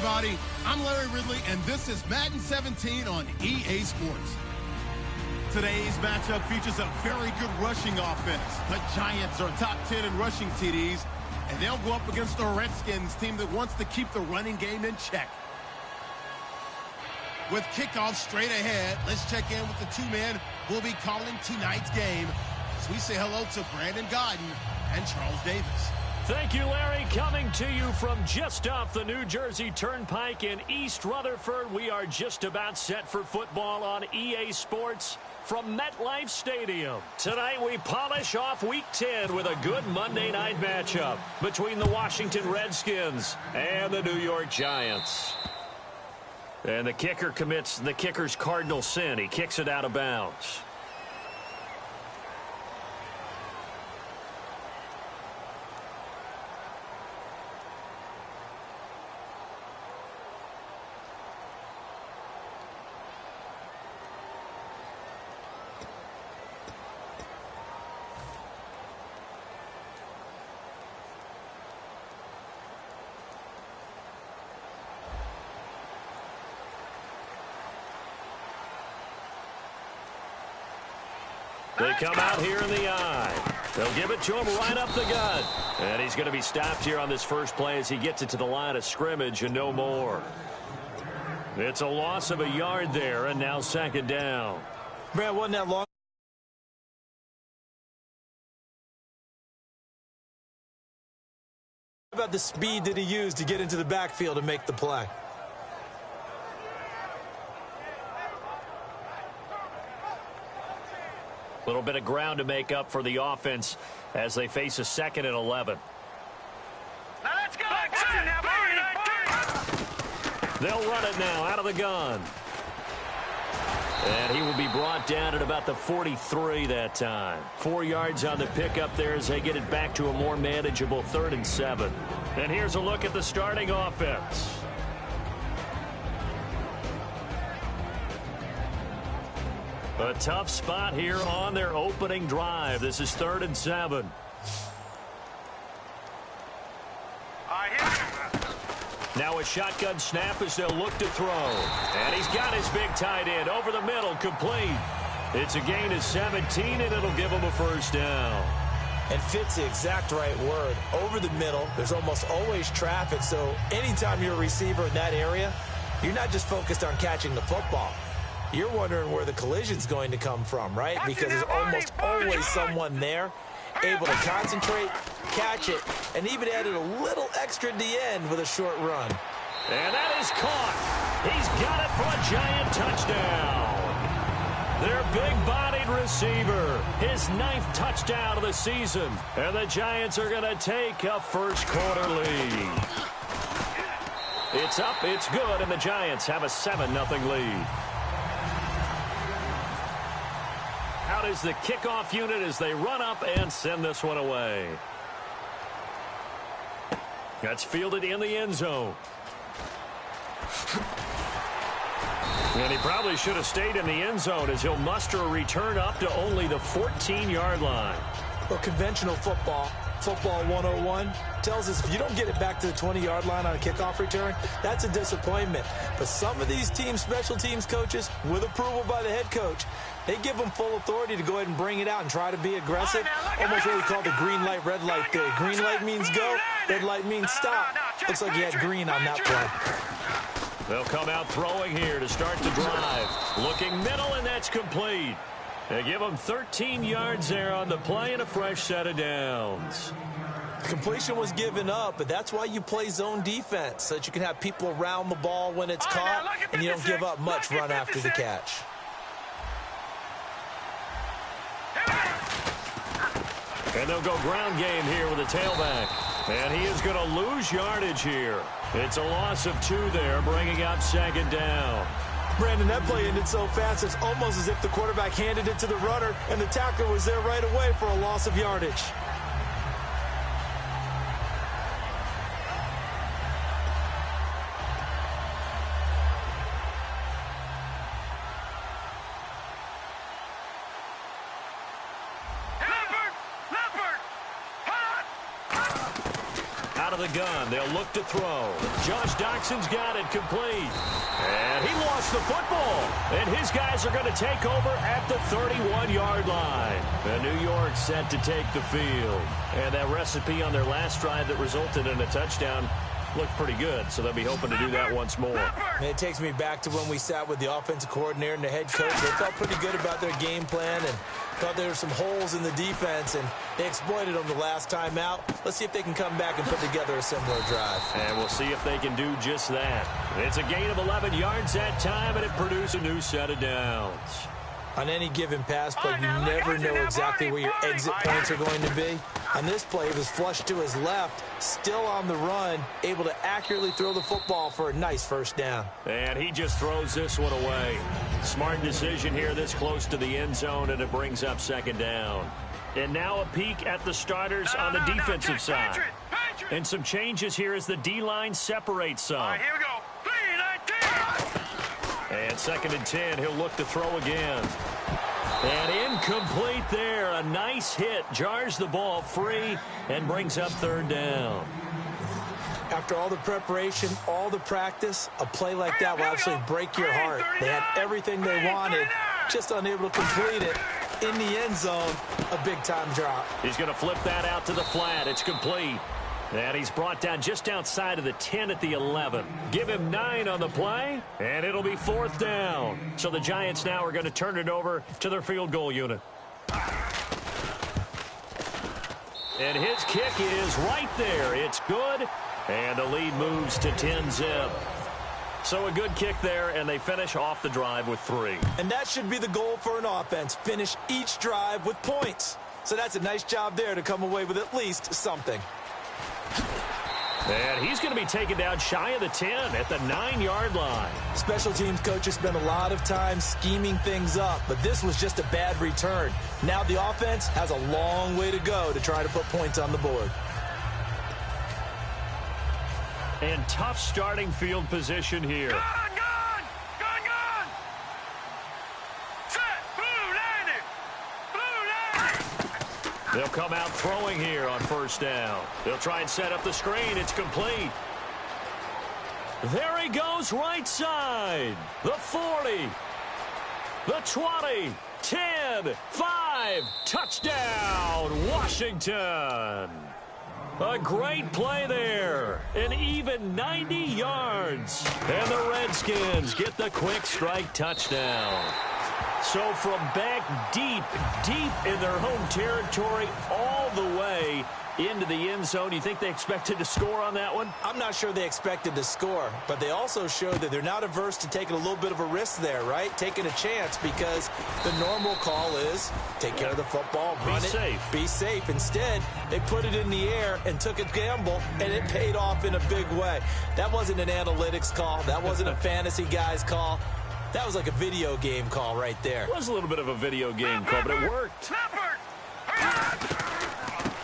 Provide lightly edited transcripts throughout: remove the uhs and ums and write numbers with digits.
everybody. I'm Larry Ridley, and this is Madden 17 on EA Sports. Today's matchup features a very good rushing offense. The Giants are top 10 in rushing TDs, and they'll go up against the Redskins team that wants to keep the running game in check. With kickoff straight ahead, let's check in with the two men who will be calling tonight's game as we say hello to Brandon Godden and Charles Davis. Thank you, Larry. Coming to you from just off the New Jersey Turnpike in East Rutherford. We are just about set for football on EA Sports from MetLife Stadium. Tonight we polish off Week 10 with a good Monday night matchup between the Washington Redskins and the New York Giants. And the kicker commits the kicker's cardinal sin. He kicks it out of bounds. They come out here in the eye. They'll give it to him right up the gut. And he's going to be stopped here on this first play as he gets it to the line of scrimmage and no more. It's a loss of a yard there, and now second down. Brad, wasn't that long? How about the speed that he used to get into the backfield and make the play? A little bit of ground to make up for the offense as they face a 2nd and 11. Now let's go. They'll run it now out of the gun. And he will be brought down at about the 43 that time. 4 yards on the pickup there as they get it back to a more manageable 3rd and 7. And here's a look at the starting offense. A tough spot here on their opening drive. This is 3rd and 7. Now a shotgun snap as they'll look to throw. And he's got his big tight end over the middle, complete. It's a gain of 17, and it'll give him a 1st down. And fits the exact right word. Over the middle, there's almost always traffic, so anytime you're a receiver in that area, you're not just focused on catching the football. You're wondering where the collision's going to come from, right? Because there's almost always someone there able to concentrate, catch it, and even added a little extra at the end with a short run. And that is caught. He's got it for a Giant touchdown. Their big-bodied receiver, his 9th touchdown of the season. And the Giants are going to take a first-quarter lead. It's up, it's good, and the Giants have a 7-0 lead. Out is the kickoff unit as they run up and send this one away. That's fielded in the end zone. And he probably should have stayed in the end zone as he'll muster a return up to only the 14-yard line. Well, conventional football 101, tells us if you don't get it back to the 20-yard line on a kickoff return, that's a disappointment. But some of these teams, special teams coaches, with approval by the head coach, they give them full authority to go ahead and bring it out and try to be aggressive. Almost what we call the green light, red light theory. Green light means go, red light means stop. Looks like he had green on that play. They'll come out throwing here to start the drive. Looking middle, and that's complete. They give him 13 yards there on the play and a fresh set of downs. Completion was given up, but that's why you play zone defense, so that you can have people around the ball when it's caught, and you don't give up much run after the catch. And they'll go ground game here with a tailback. And he is going to lose yardage here. It's a loss of 2 there, bringing up 2nd down. Brandon, that play ended so fast, it's almost as if the quarterback handed it to the runner, and the tackler was there right away for a loss of yardage. Out of the gun, they'll look to throw. Josh Doxson's got it complete. And he lost the football. And his guys are going to take over at the 31-yard line. And New York set to take the field. And that recipe on their last drive that resulted in a touchdown looked pretty good, so they'll be hoping to do that once more. And it takes me back to when we sat with the offensive coordinator and the head coach. They felt pretty good about their game plan and thought there were some holes in the defense, and they exploited them the last time out. Let's see if they can come back and put together a similar drive. And we'll see if they can do just that. It's a gain of 11 yards that time, and it produced a new set of downs. On any given pass play, you never know exactly where your exit points are going to be. On this play, he was flushed to his left, still on the run, able to accurately throw the football for a nice 1st down. And he just throws this one away. Smart decision here this close to the end zone, and it brings up 2nd down. And now a peek at the starters on the defensive side. And some changes here as the D-line separates some. All right, here we go. 3-19. And 2nd and 10, he'll look to throw again. And incomplete there. A nice hit. Jars the ball free and brings up 3rd down. After all the preparation, all the practice, a play like that will absolutely break your heart. They had everything they wanted, just unable to complete it. In the end zone, a big-time drop. He's going to flip that out to the flat. It's complete. And he's brought down just outside of the 10 at the 11. Give him 9 on the play, and it'll be 4th down. So the Giants now are going to turn it over to their field goal unit. And his kick is right there. It's good, and the lead moves to 10-zip. So a good kick there, and they finish off the drive with 3. And that should be the goal for an offense. Finish each drive with points. So that's a nice job there to come away with at least something. And he's going to be taken down shy of the 10 at the 9-yard line. Special teams coaches spend a lot of time scheming things up, but this was just a bad return. Now the offense has a long way to go to try to put points on the board. And tough starting field position here. Gun! Set! Blue landing! They'll come out throwing here on first down. They'll try and set up the screen. It's complete. There he goes right side. The 40. The 20. 10. 5. Touchdown, Washington. A great play there. An even 90 yards. And the Redskins get the quick strike touchdown. So from back deep in their home territory all the way into the end zone, you think they expected to score on that one? I'm not sure they expected to score, but they also showed that they're not averse to taking a little bit of a risk there, right? Taking a chance, because the normal call is take care of the football, run it, be safe. Instead, they put it in the air and took a gamble, and it paid off in a big way. That wasn't an analytics call. That wasn't a fantasy guy's call. That was like a video game call right there. It was a little bit of a video game call, but it worked.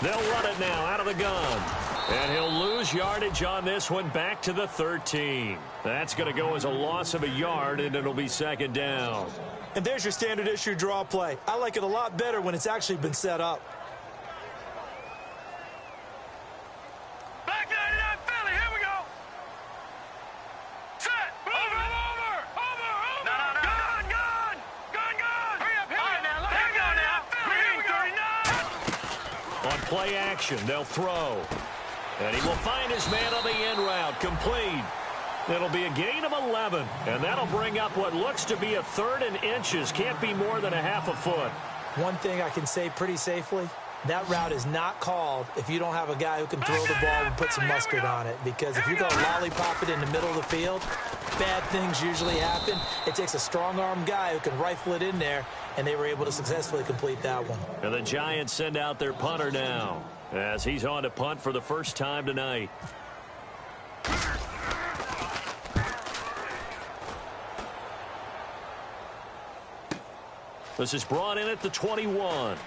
They'll run it now out of the gun. And he'll lose yardage on this one, back to the 13. That's going to go as a loss of a yard, and it'll be second down. And there's your standard issue draw play. I like it a lot better when it's actually been set up. Back 99 Philly, here we go. Set! Over! No. Gun! Hurry up, all right, now, let's go now. Philly, here we go. On play action, they'll throw. And he will find his man on the end route, complete. It'll be a gain of 11, and that'll bring up what looks to be a 3rd and inches. Can't be more than a half a foot. One thing I can say pretty safely, that route is not called if you don't have a guy who can throw the ball and put some mustard on it. Because if you go lollipop it in the middle of the field, bad things usually happen. It takes a strong-armed guy who can rifle it in there, and they were able to successfully complete that one. And the Giants send out their punter now, as he's on to punt for the first time tonight. This is brought in at the 21.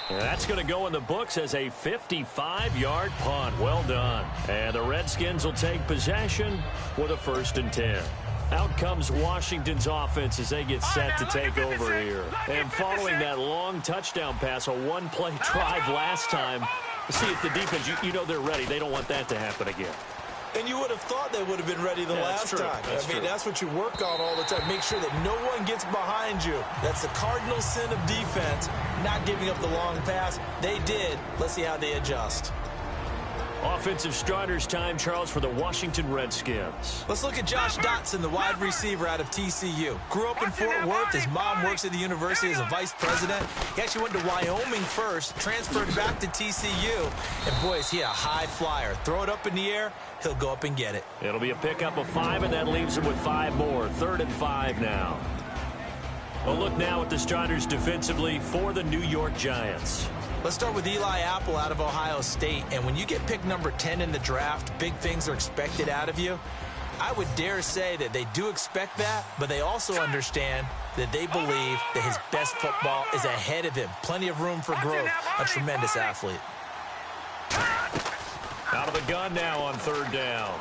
And that's going to go in the books as a 55-yard punt. Well done. And the Redskins will take possession with a 1st and 10. Out comes Washington's offense as they get set to take over here. And following that long touchdown pass, a one-play drive last time, see if the defense, you know they're ready. They don't want that to happen again. And you would have thought they would have been ready the last time. I mean, that's what you work on all the time. Make sure that no one gets behind you. That's the cardinal sin of defense, not giving up the long pass. They did. Let's see how they adjust. Offensive starters time, Charles, for the Washington Redskins. Let's look at Josh Dotson, the wide receiver out of TCU. Grew up in Fort Worth. His mom works at the university as a vice president. He actually went to Wyoming first, transferred back to TCU. And, boy, is he a high flyer. Throw it up in the air, he'll go up and get it. It'll be a pickup of 5, and that leaves him with 5 more. 3rd and 5 now. A look now at the starters defensively for the New York Giants. Let's start with Eli Apple out of Ohio State. And when you get picked number 10 in the draft, big things are expected out of you. I would dare say that they do expect that, but they also understand that they believe that his best football is ahead of him. Plenty of room for growth. A tremendous athlete. Out of the gun now on 3rd down.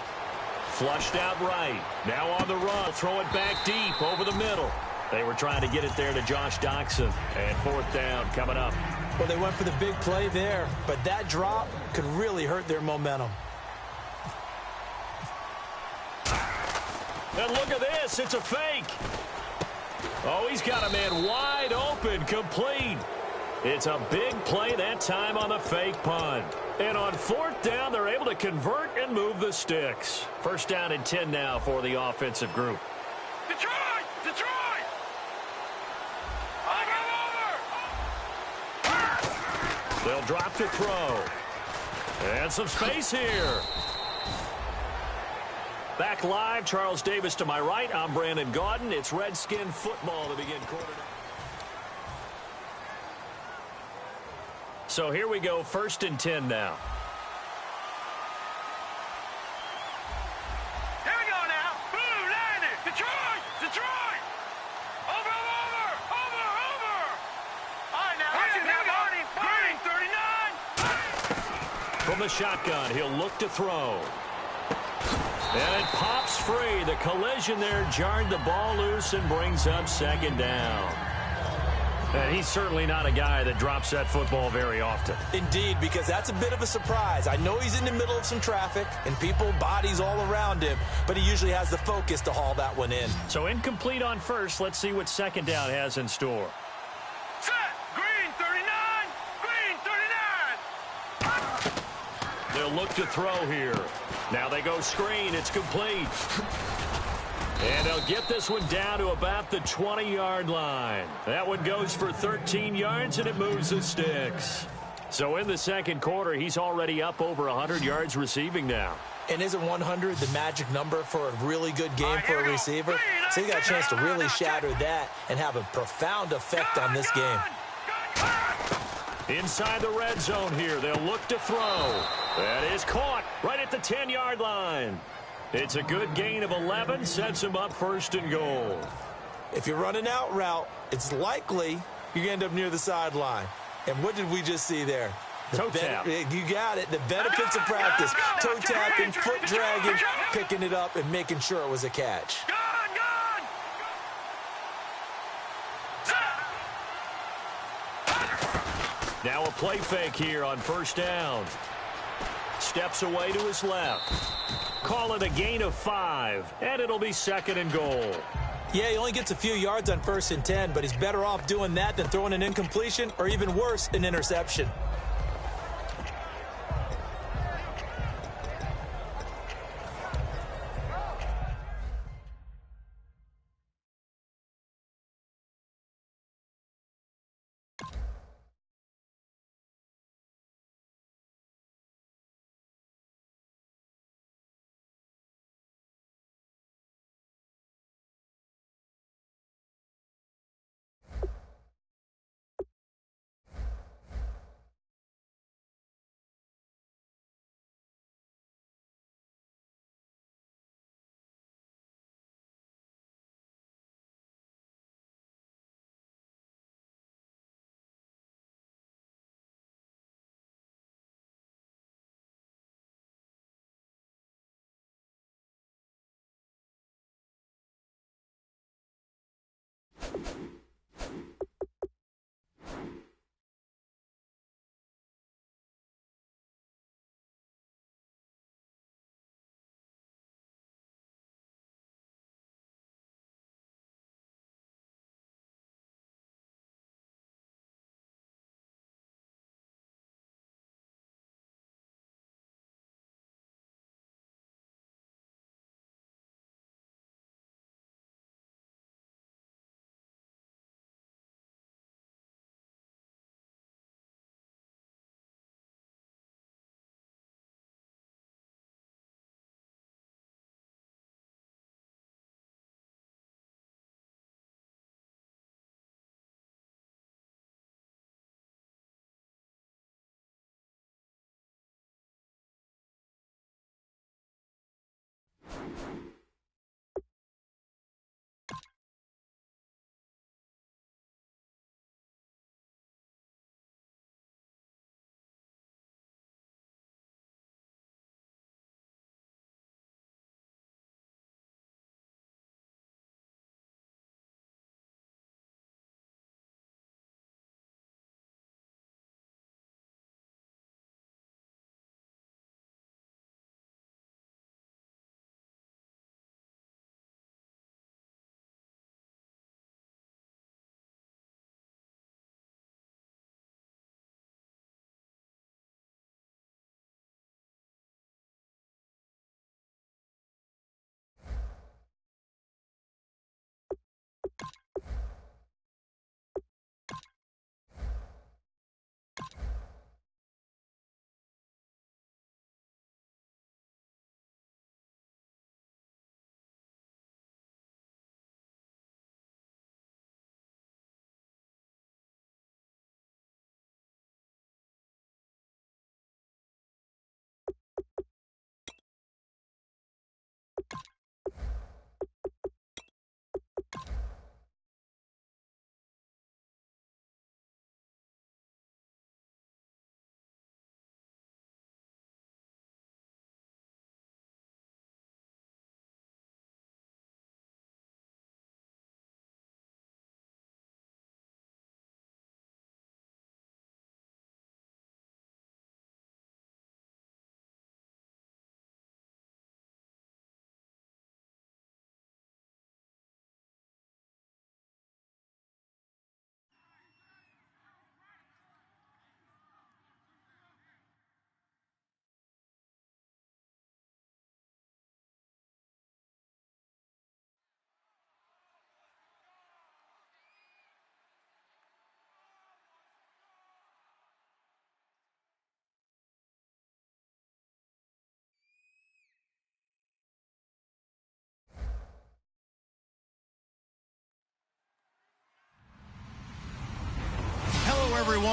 Flushed out right. Now on the run. Throw it back deep over the middle. They were trying to get it there to Josh Dotson. And 4th down coming up. Well, they went for the big play there, but that drop could really hurt their momentum. And look at this. It's a fake. Oh, he's got a man wide open, complete. It's a big play that time on the fake punt. And on 4th down, they're able to convert and move the sticks. 1st down and 10 now for the offensive group. Detroit! They'll drop to throw. And some space here. Back live, Charles Davis to my right. I'm Brandon Gaudin. It's Redskin football to begin quarter. So here we go, 1st and 10 now. Here we go now. Blue, landed. Detroit, Detroit. Over. All right, now, watch it now, Barney. Green, 39. From the shotgun, he'll look to throw. And it pops free. The collision there jarred the ball loose and brings up 2nd down. And he's certainly not a guy that drops that football very often. Indeed, because that's a bit of a surprise. I know he's in the middle of some traffic and people, bodies all around him, but he usually has the focus to haul that one in. So incomplete on first. Let's see what 2nd down has in store. Set. Green, 39. Green, 39. They'll look to throw here. Now they go screen. It's complete. And they'll get this one down to about the 20-yard line. That one goes for 13 yards, and it moves the sticks. So in the 2nd quarter, he's already up over 100 yards receiving now. And isn't 100 the magic number for a really good game for a receiver? So he got a chance to really shatter that and have a profound effect on this game. Inside the red zone here, they'll look to throw. That is caught right at the 10-yard line. It's a good gain of 11, sets him up 1st and goal. If you're running out route, it's likely you end up near the sideline. And what did we just see there? Toe tap. You got it. The benefits of practice. Toe tapping, foot dragging, picking it up, and making sure it was a catch. Now a play fake here on 1st down. Steps away to his left. Call it a gain of 5, and it'll be 2nd and goal. Yeah, he only gets a few yards on 1st and 10, but he's better off doing that than throwing an incompletion or even worse, an interception.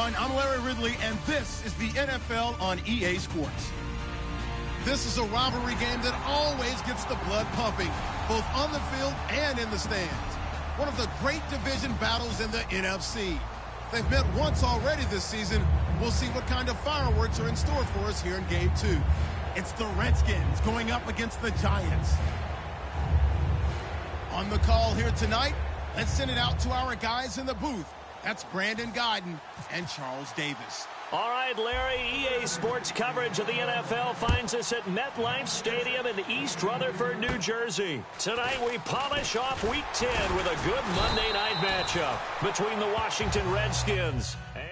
everyone. I'm Larry Ridley, and this is the NFL on EA Sports. This is a rivalry game that always gets the blood pumping, both on the field and in the stands. One of the great division battles in the NFC. They've met once already this season. We'll see what kind of fireworks are in store for us here in Game 2. It's the Redskins going up against the Giants. On the call here tonight, let's send it out to our guys in the booth. That's Brandon Guyton and Charles Davis. All right, Larry, EA Sports coverage of the NFL finds us at MetLife Stadium in East Rutherford, New Jersey. Tonight we polish off Week 10 with a good Monday night matchup between the Washington Redskins and...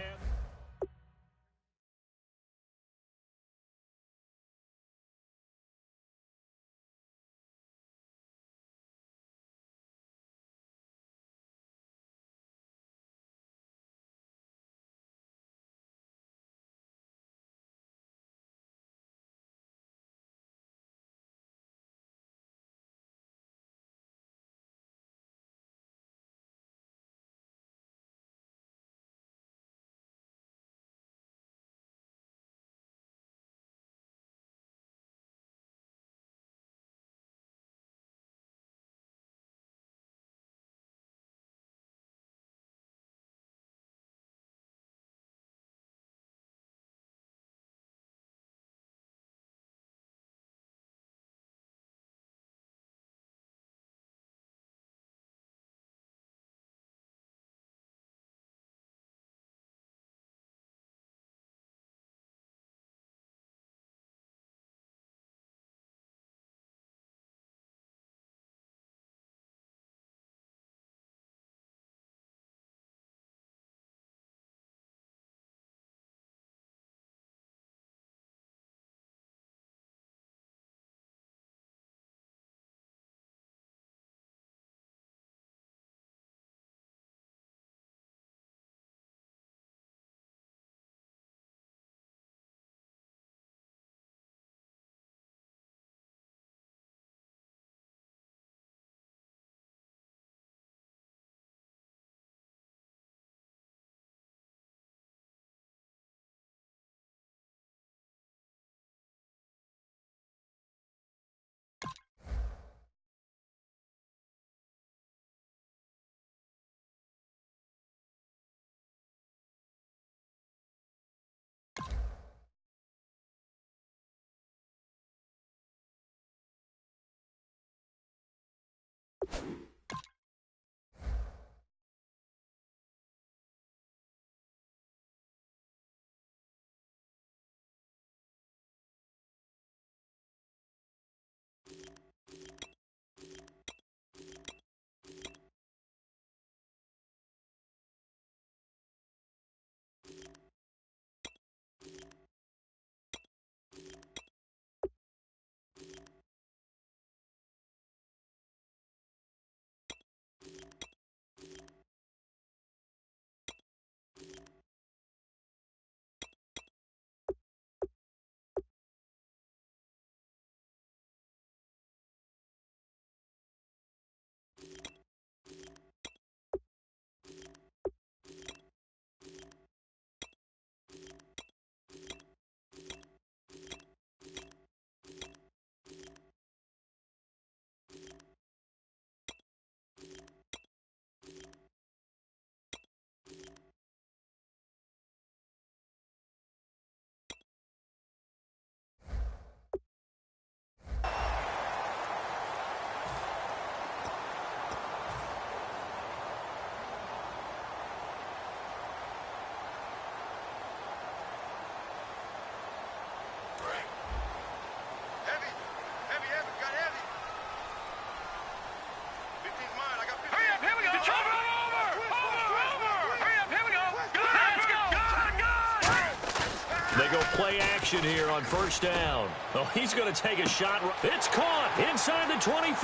They go play action here on first down. Oh, he's going to take a shot. It's caught inside the 25.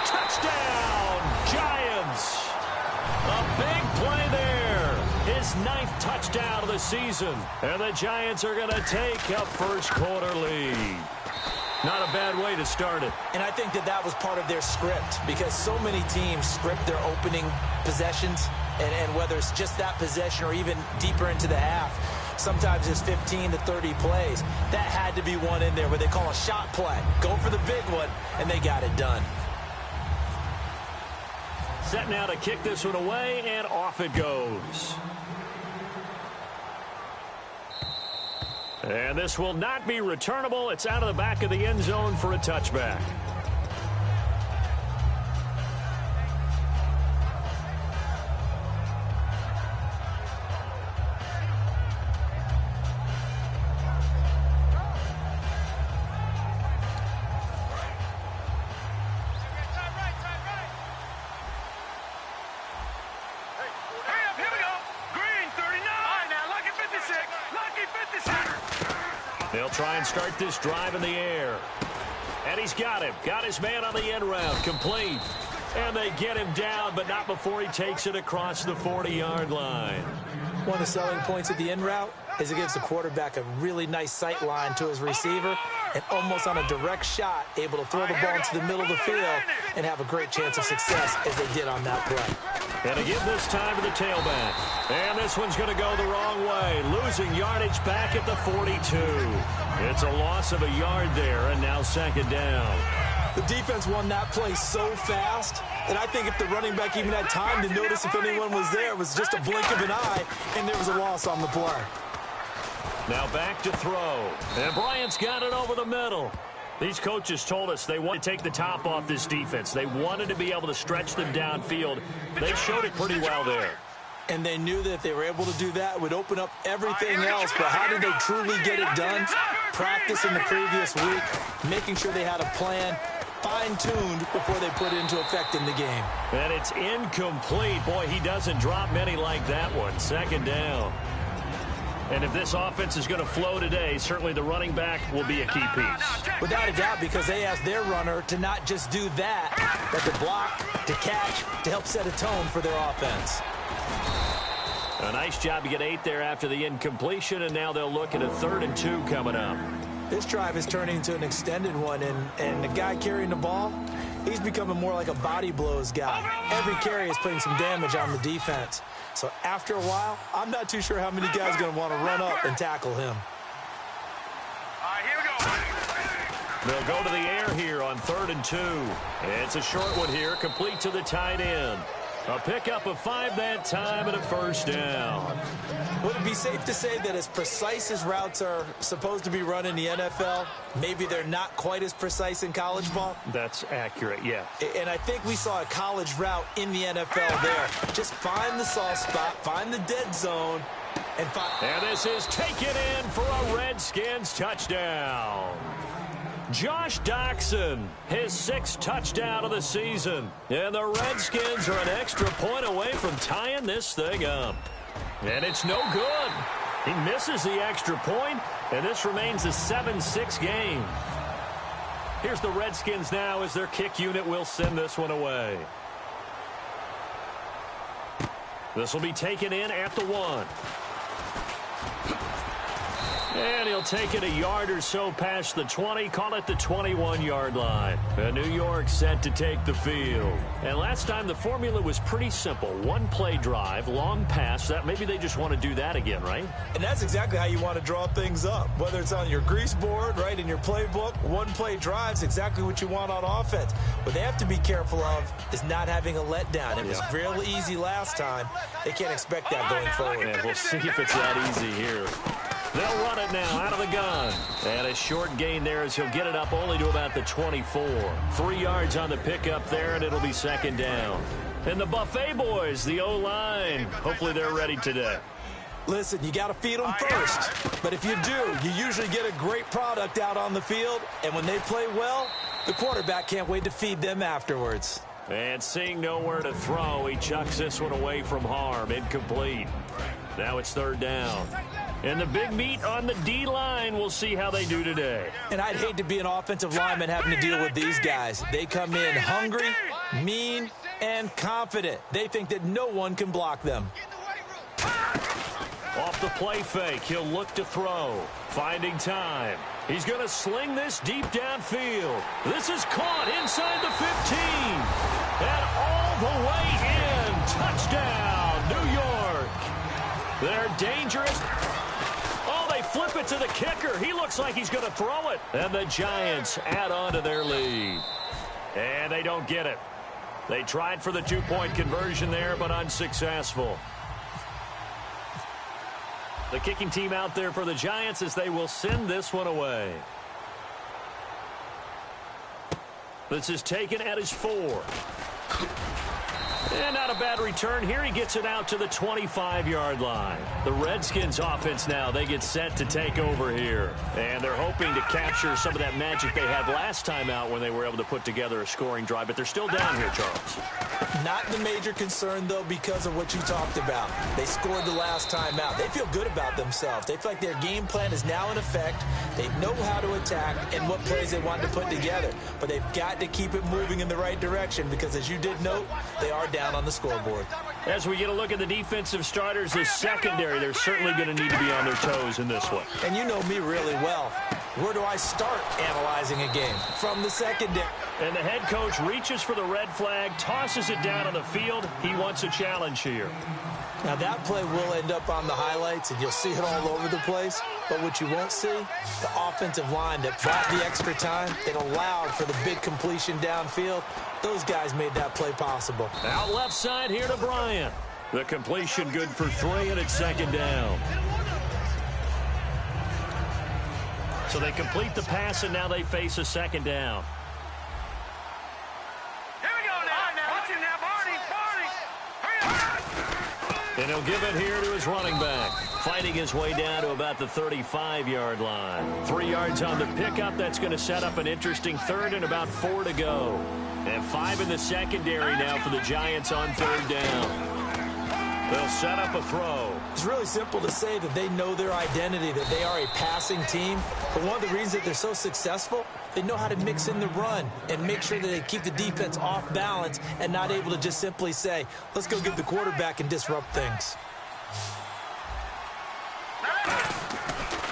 Touchdown, Giants. A big play there. His 9th touchdown of the season. And the Giants are going to take a first quarter lead. Not a bad way to start it. And I think that was part of their script, because so many teams script their opening possessions And whether it's just that possession or even deeper into the half, sometimes it's 15 to 30 plays. That had to be one in there where they call a shot play. Go for the big one, and they got it done. Set now to kick this one away, and off it goes. And this will not be returnable. It's out of the back of the end zone for a touchback. They'll try and start this drive in the air. And he's got him. Got his man on the end route. Complete. And they get him down, but not before he takes it across the 40-yard line. One of the selling points of the end route is it gives the quarterback a really nice sight line to his receiver and almost on a direct shot able to throw the ball into the middle of the field and have a great chance of success as they did on that play. And again this time to the tailback. And this one's going to go the wrong way. Losing yardage back at the 42. It's a loss of a yard there, and now second down. The defense won that play so fast, and I think if the running back even had time to notice if anyone was there, it was just a blink of an eye, and there was a loss on the play. Now back to throw. And Bryant's got it over the middle. These coaches told us they wanted to take the top off this defense. They wanted to be able to stretch them downfield. They showed it pretty well there. And they knew that if they were able to do that, it would open up everything else. But how did they truly get it done? Practice in the previous week, making sure they had a plan, fine-tuned before they put it into effect in the game. And it's incomplete. Boy, he doesn't drop many like that one. Second down. And if this offense is going to flow today, certainly the running back will be a key piece. Without a doubt, because they asked their runner to not just do that, but to block, to catch, to help set a tone for their offense. A nice job to get 8 there after the incompletion, and now they'll look at a 3rd and 2 coming up. This drive is turning into an extended one, and the guy carrying the ball, he's becoming more like a body blows guy. Every carry is putting some damage on the defense. So after a while, I'm not too sure how many guys are going to want to run up and tackle him. All right, here we go. They'll go to the air here on 3rd and 2. It's a short one here, complete to the tight end. A pickup of 5 that time and a first down. Would it be safe to say that as precise as routes are supposed to be run in the NFL, maybe they're not quite as precise in college ball? That's accurate, yeah. And I think we saw a college route in the NFL there. Just find the soft spot, find the dead zone, and find... And this is taken in for a Redskins touchdown. Josh Doxson, his 6th touchdown of the season. And the Redskins are an extra point away from tying this thing up. And it's no good. He misses the extra point, and this remains a 7-6 game. Here's the Redskins now as their kick unit will send this one away. This will be taken in at the 1. And he'll take it a yard or so past the 20, call it the 21-yard line. And New York set to take the field. And last time the formula was pretty simple. 1-play drive, long pass. That maybe they just want to do that again, right? And that's exactly how you want to draw things up. Whether it's on your grease board, right, in your playbook, 1-play drive's exactly what you want on offense. What they have to be careful of is not having a letdown. It was real easy last time. They can't expect that going forward. And we'll see if it's that easy here. They'll run it now out of the gun. And a short gain there as he'll get it up only to about the 24. 3 yards on the pickup there, and it'll be second down. And the Buffet boys, the O-line, hopefully they're ready today. Listen, you got to feed them first. But if you do, you usually get a great product out on the field. And when they play well, the quarterback can't wait to feed them afterwards. And seeing nowhere to throw, he chucks this one away from harm. Incomplete. Now it's 3rd down. And the big meat on the D-line, we'll see how they do today. And I'd hate to be an offensive lineman having to deal with these guys. They come in hungry, mean, and confident. They think that no one can block them. Off the play fake, he'll look to throw. Finding time. He's going to sling this deep downfield. This is caught inside the 15. And all the way in. Touchdown, They're dangerous. Oh, they flip it to the kicker. He looks like he's going to throw it. And the Giants add on to their lead. And they don't get it. They tried for the two-point conversion there, but unsuccessful. The kicking team out there for the Giants as they will send this one away. This is taken at his 4. And not a bad return here. He gets it out to the 25-yard line. The Redskins offense now, they get set to take over here. And they're hoping to capture some of that magic they had last time out when they were able to put together a scoring drive. But they're still down here, Charles. Not the major concern, though, because of what you talked about. They scored the last time out. They feel good about themselves. They feel like their game plan is now in effect. They know how to attack and what plays they want to put together. But they've got to keep it moving in the right direction because, as you did note, they are down on the scoreboard. As we get a look at the defensive starters, the secondary, they're certainly going to need to be on their toes in this one. And you know me really well. Where do I start analyzing a game? From the secondary. And the head coach reaches for the red flag, tosses it down on the field. He wants a challenge here. Now, that play will end up on the highlights, and you'll see it all over the place. But what you won't see, the offensive line that bought the extra time, that allowed for the big completion downfield, those guys made that play possible. Out left side here to Bryant. The completion good for 3, and it's second down. So they complete the pass, and now they face a second down. Here we go now. Watch it now, Barney. And he'll give it here to his running back. Fighting his way down to about the 35-yard line. 3 yards on the pickup. That's going to set up an interesting third and about 4 to go. And 5 in the secondary now for the Giants on third down. They'll set up a throw. It's really simple to say that they know their identity, that they are a passing team. But one of the reasons that they're so successful, they know how to mix in the run and make sure that they keep the defense off balance and not able to just simply say, let's go get the quarterback and disrupt things.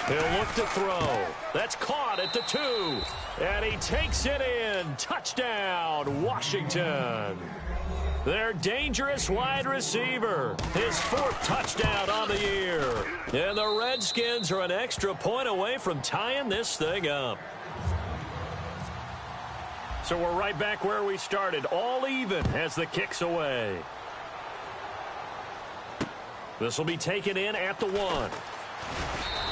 He'll look to throw. That's caught at the 2. And he takes it in. Touchdown, Washington. Their dangerous wide receiver. His 4th touchdown on the year. And the Redskins are an extra point away from tying this thing up. So we're right back where we started. All even as the kick's away. This will be taken in at the 1.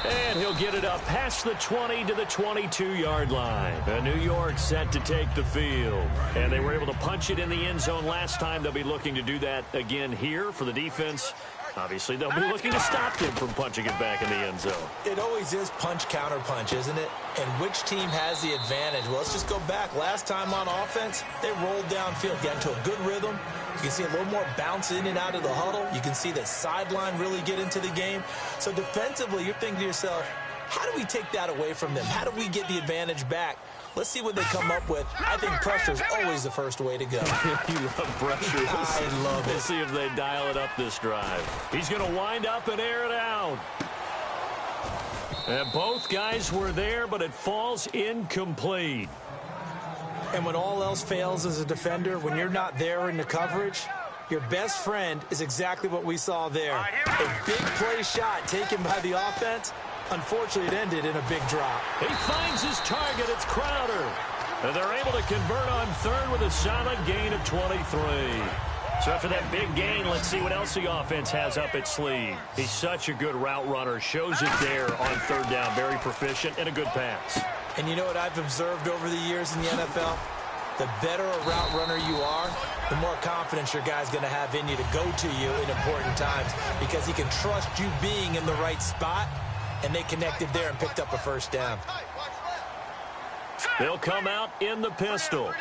And he'll get it up past the 20 to the 22-yard line. And New York set to take the field. And they were able to punch it in the end zone last time. They'll be looking to do that again here for the defense. Obviously, they'll be looking to stop him from punching it back in the end zone. It always is punch, counter punch, isn't it? And which team has the advantage? Well, let's just go back. Last time on offense, they rolled downfield, got into a good rhythm. You can see a little more bounce in and out of the huddle. You can see the sideline really get into the game. So defensively, you're thinking to yourself, how do we take that away from them? How do we get the advantage back? Let's see what they come up with. I think pressure is always the first way to go. You love pressure. I love it. Let's see if they dial it up this drive. He's going to wind up and air it out. And both guys were there, but it falls incomplete. And when all else fails as a defender, when you're not there in the coverage, your best friend is exactly what we saw there. A big play shot taken by the offense. Unfortunately, it ended in a big drop. He finds his target. It's Crowder. And they're able to convert on third with a solid gain of 23. So after that big gain, let's see what else the offense has up its sleeve. He's such a good route runner. Shows it there on third down. Very proficient and a good pass. And you know what I've observed over the years in the NFL? The better a route runner you are, the more confidence your guy's going to have in you to go to you in important times because he can trust you being in the right spot, and they connected there and picked up a first down. They'll come out in the pistol.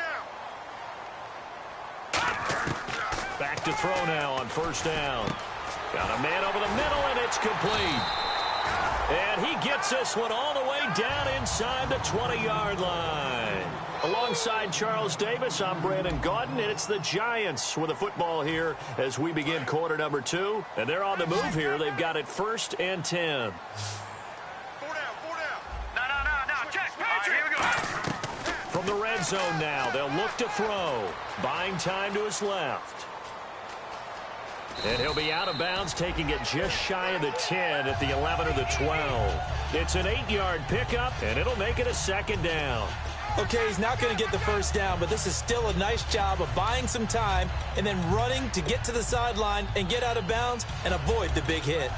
Back to throw now on first down. Got a man over the middle, and it's complete. And he gets this one all the way down inside the 20-yard line. Alongside Charles Davis, I'm Brandon Gaudin, and it's the Giants with a football here as we begin quarter number 2. And they're on the move here. They've got it 1st and 10. 4 down. No. Check. Here we go. From the red zone now, they'll look to throw. Buying time to his left. And he'll be out of bounds, taking it just shy of the 10 at the 11 or the 12. It's an 8-yard pickup, and it'll make it a second down. Okay, he's not going to get the first down, but this is still a nice job of buying some time and then running to get to the sideline and get out of bounds and avoid the big hit.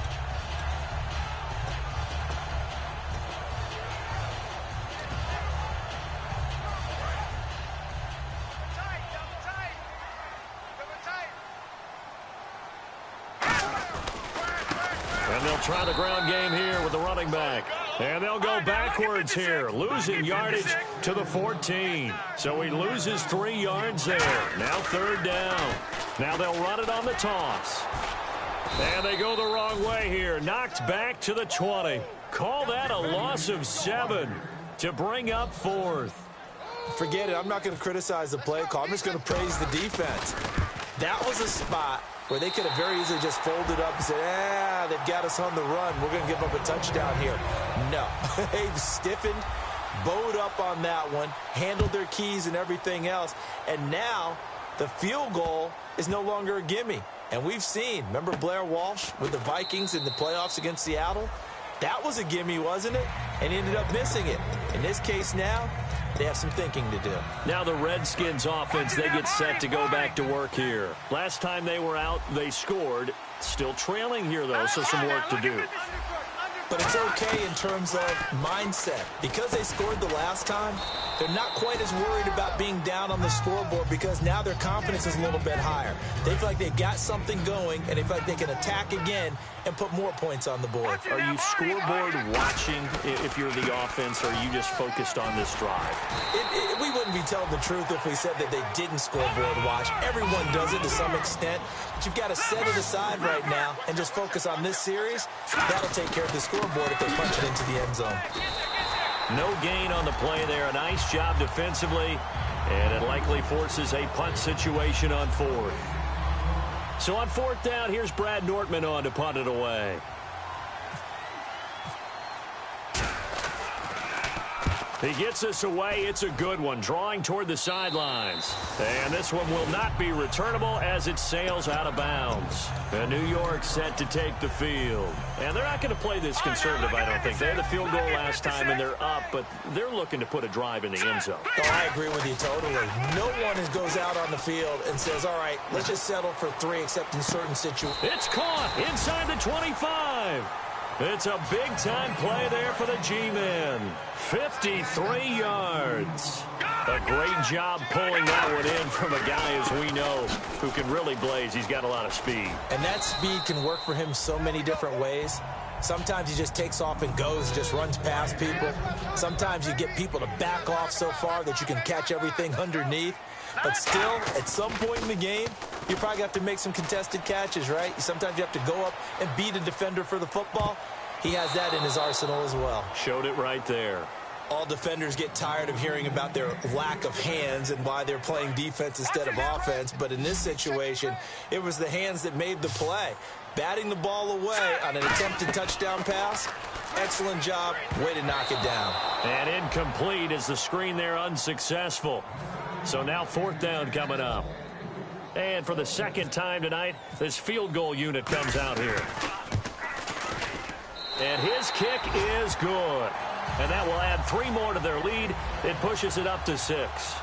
And they'll try the ground game here with the running back. And they'll go backwards here, losing yardage to the 14. So he loses 3 yards there. Now third down. Now they'll run it on the toss. And they go the wrong way here. Knocked back to the 20. Call that a loss of 7 to bring up fourth. Forget it. I'm not going to criticize the play call. I'm just going to praise the defense. That was a spot where they could have very easily just folded up and said, they've got us on the run. We're going to give up a touchdown here. No. They've stiffened, bowed up on that one, handled their keys and everything else. And now the field goal is no longer a gimme. And we've seen, remember Blair Walsh with the Vikings in the playoffs against Seattle? That was a gimme, wasn't it? And he ended up missing it. In this case now, they have some thinking to do. Now the Redskins offense, they get set to go back to work here. Last time they were out, they scored. Still trailing here, though, so some work to do. But it's okay in terms of mindset. Because they scored the last time, they're not quite as worried about being down on the scoreboard because now their confidence is a little bit higher. They feel like they've got something going, and they feel like they can attack again and put more points on the board. Are you scoreboard watching if you're the offense, or are you just focused on this drive? We wouldn't be telling the truth if we said that they didn't scoreboard watch. Everyone does it to some extent, but you've got to set it aside right now and just focus on this series. That'll take care of the scoreboard if they punch it into the end zone. No gain on the play there. A nice job defensively, and it likely forces a punt situation on fourth. So on fourth down, here's Brad Nortman on to punt it away. He gets us away. It's a good one, drawing toward the sidelines. And this one will not be returnable as it sails out of bounds. And New York set to take the field. And they're not going to play this conservative, I don't think. They had the field goal last time, and they're up, but they're looking to put a drive in the end zone. Oh, I agree with you totally. No one goes out on the field and says, all right, let's just settle for 3 except in certain situations. It's caught inside the 25. It's a big-time play there for the G-men. 53 yards. A great job pulling that one in from a guy, as we know, who can really blaze. He's got a lot of speed. And that speed can work for him so many different ways. Sometimes he just takes off and goes, just runs past people. Sometimes you get people to back off so far that you can catch everything underneath. But still, at some point in the game, you probably have to make some contested catches, right? Sometimes you have to go up and beat a defender for the football. He has that in his arsenal as well. Showed it right there. All defenders get tired of hearing about their lack of hands and why they're playing defense instead of offense. But in this situation, it was the hands that made the play. Batting the ball away on an attempted touchdown pass. Excellent job. Way to knock it down. And incomplete as the screen there unsuccessful. So now fourth down coming up. And for the second time tonight, this field goal unit comes out here. And his kick is good. And that will add 3 more to their lead. It pushes it up to 6.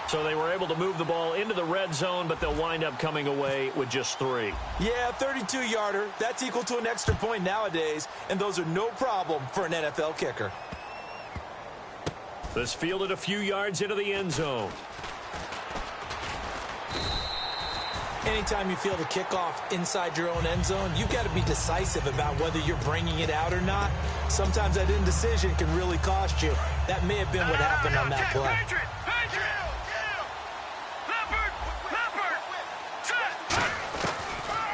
So they were able to move the ball into the red zone, but they'll wind up coming away with just 3. Yeah, 32-yarder. That's equal to an extra point nowadays, and those are no problem for an NFL kicker. This fielded a few yards into the end zone. Anytime you feel the kickoff inside your own end zone, you've got to be decisive about whether you're bringing it out or not. Sometimes that indecision can really cost you. That may have been what happened on that play.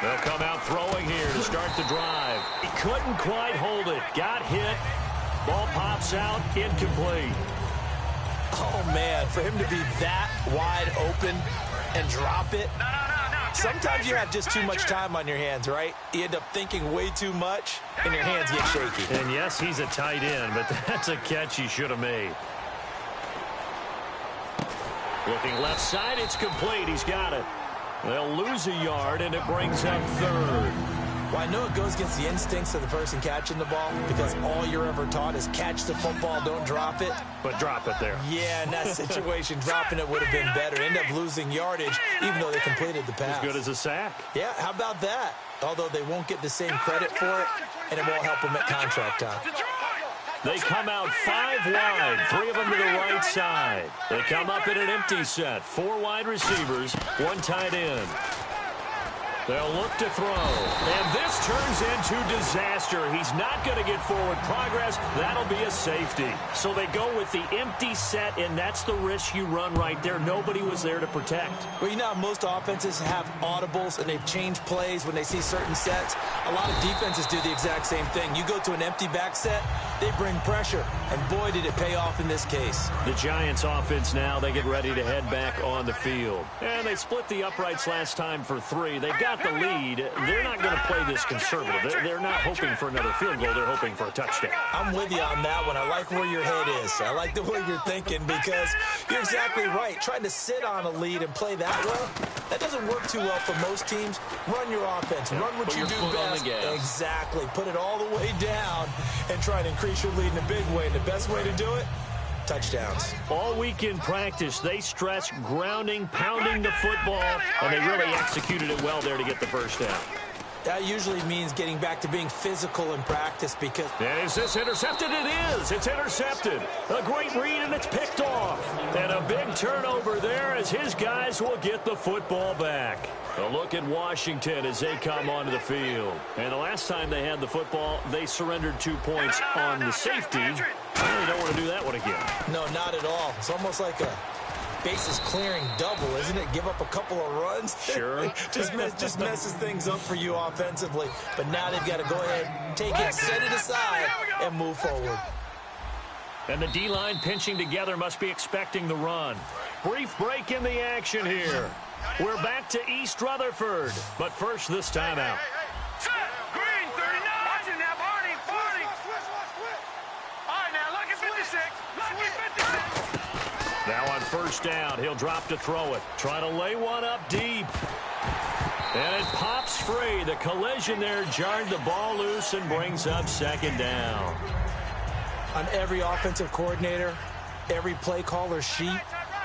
They'll come out throwing here to start the drive. He couldn't quite hold it. Got hit. Ball pops out. Incomplete. Oh, man, for him to be that wide open and drop it. Sometimes you have just too much time on your hands, right? You end up thinking way too much, and your hands get shaky. And yes, he's a tight end, but that's a catch he should have made. Looking left side, it's complete. He's got it. They'll lose a yard, and it brings up third. Well, I know it goes against the instincts of the person catching the ball because all you're ever taught is catch the football, don't drop it. But drop it there. Yeah, in that situation, dropping it would have been better. End up losing yardage, even though they completed the pass. As good as a sack. Yeah, how about that? Although they won't get the same credit for it, and it won't help them at contract time. They come out 5 wide, 3 of them to the right side. They come up in an empty set, 4 wide receivers, 1 tight end. They'll look to throw, and this turns into disaster. He's not going to get forward progress. That'll be a safety. So they go with the empty set, and that's the risk you run right there. Nobody was there to protect. Well, you know how most offenses have audibles, and they've changed plays when they see certain sets. A lot of defenses do the exact same thing. You go to an empty back set, they bring pressure, and boy, did it pay off in this case. The Giants offense now, they get ready to head back on the field. And they split the uprights last time for 3. They've got the lead. They're not going to play this conservative. They're not hoping for another field goal. They're hoping for a touchdown. I'm with you on that one. I like where your head is. I like the way you're thinking because you're exactly right. Trying to sit on a lead and play that well, that doesn't work too well for most teams. Run your offense. Run what you do best. Exactly. Put it all the way down and try to increase your lead in a big way. And the best way to do it, touchdowns. All week in practice, they stress grounding, pounding the football, and they really executed it well there to get the first down. That usually means getting back to being physical in practice because... And is this intercepted? It is. It's intercepted. A great read, and it's picked off. And a big turnover there as his guys will get the football back. A look at Washington as they come onto the field. And the last time they had the football, they surrendered 2 points on the safety. They don't want to do that one again. No, not at all. It's almost like a bases clearing double, isn't it? Give up a couple of runs. Sure. just messes things up for you offensively. But now they've got to go ahead, take it, set it aside, and move forward. And the D-line pinching together must be expecting the run. Brief break in the action here. We're back to East Rutherford. But first, this timeout. Green, 39. Watch it now, Barney, 40. All right, now, Lucky 56. Lucky 56. Now on first down, he'll drop to throw it. Try to lay one up deep. And it pops free. The collision there jarred the ball loose and brings up second down. On every offensive coordinator, every play caller sheet,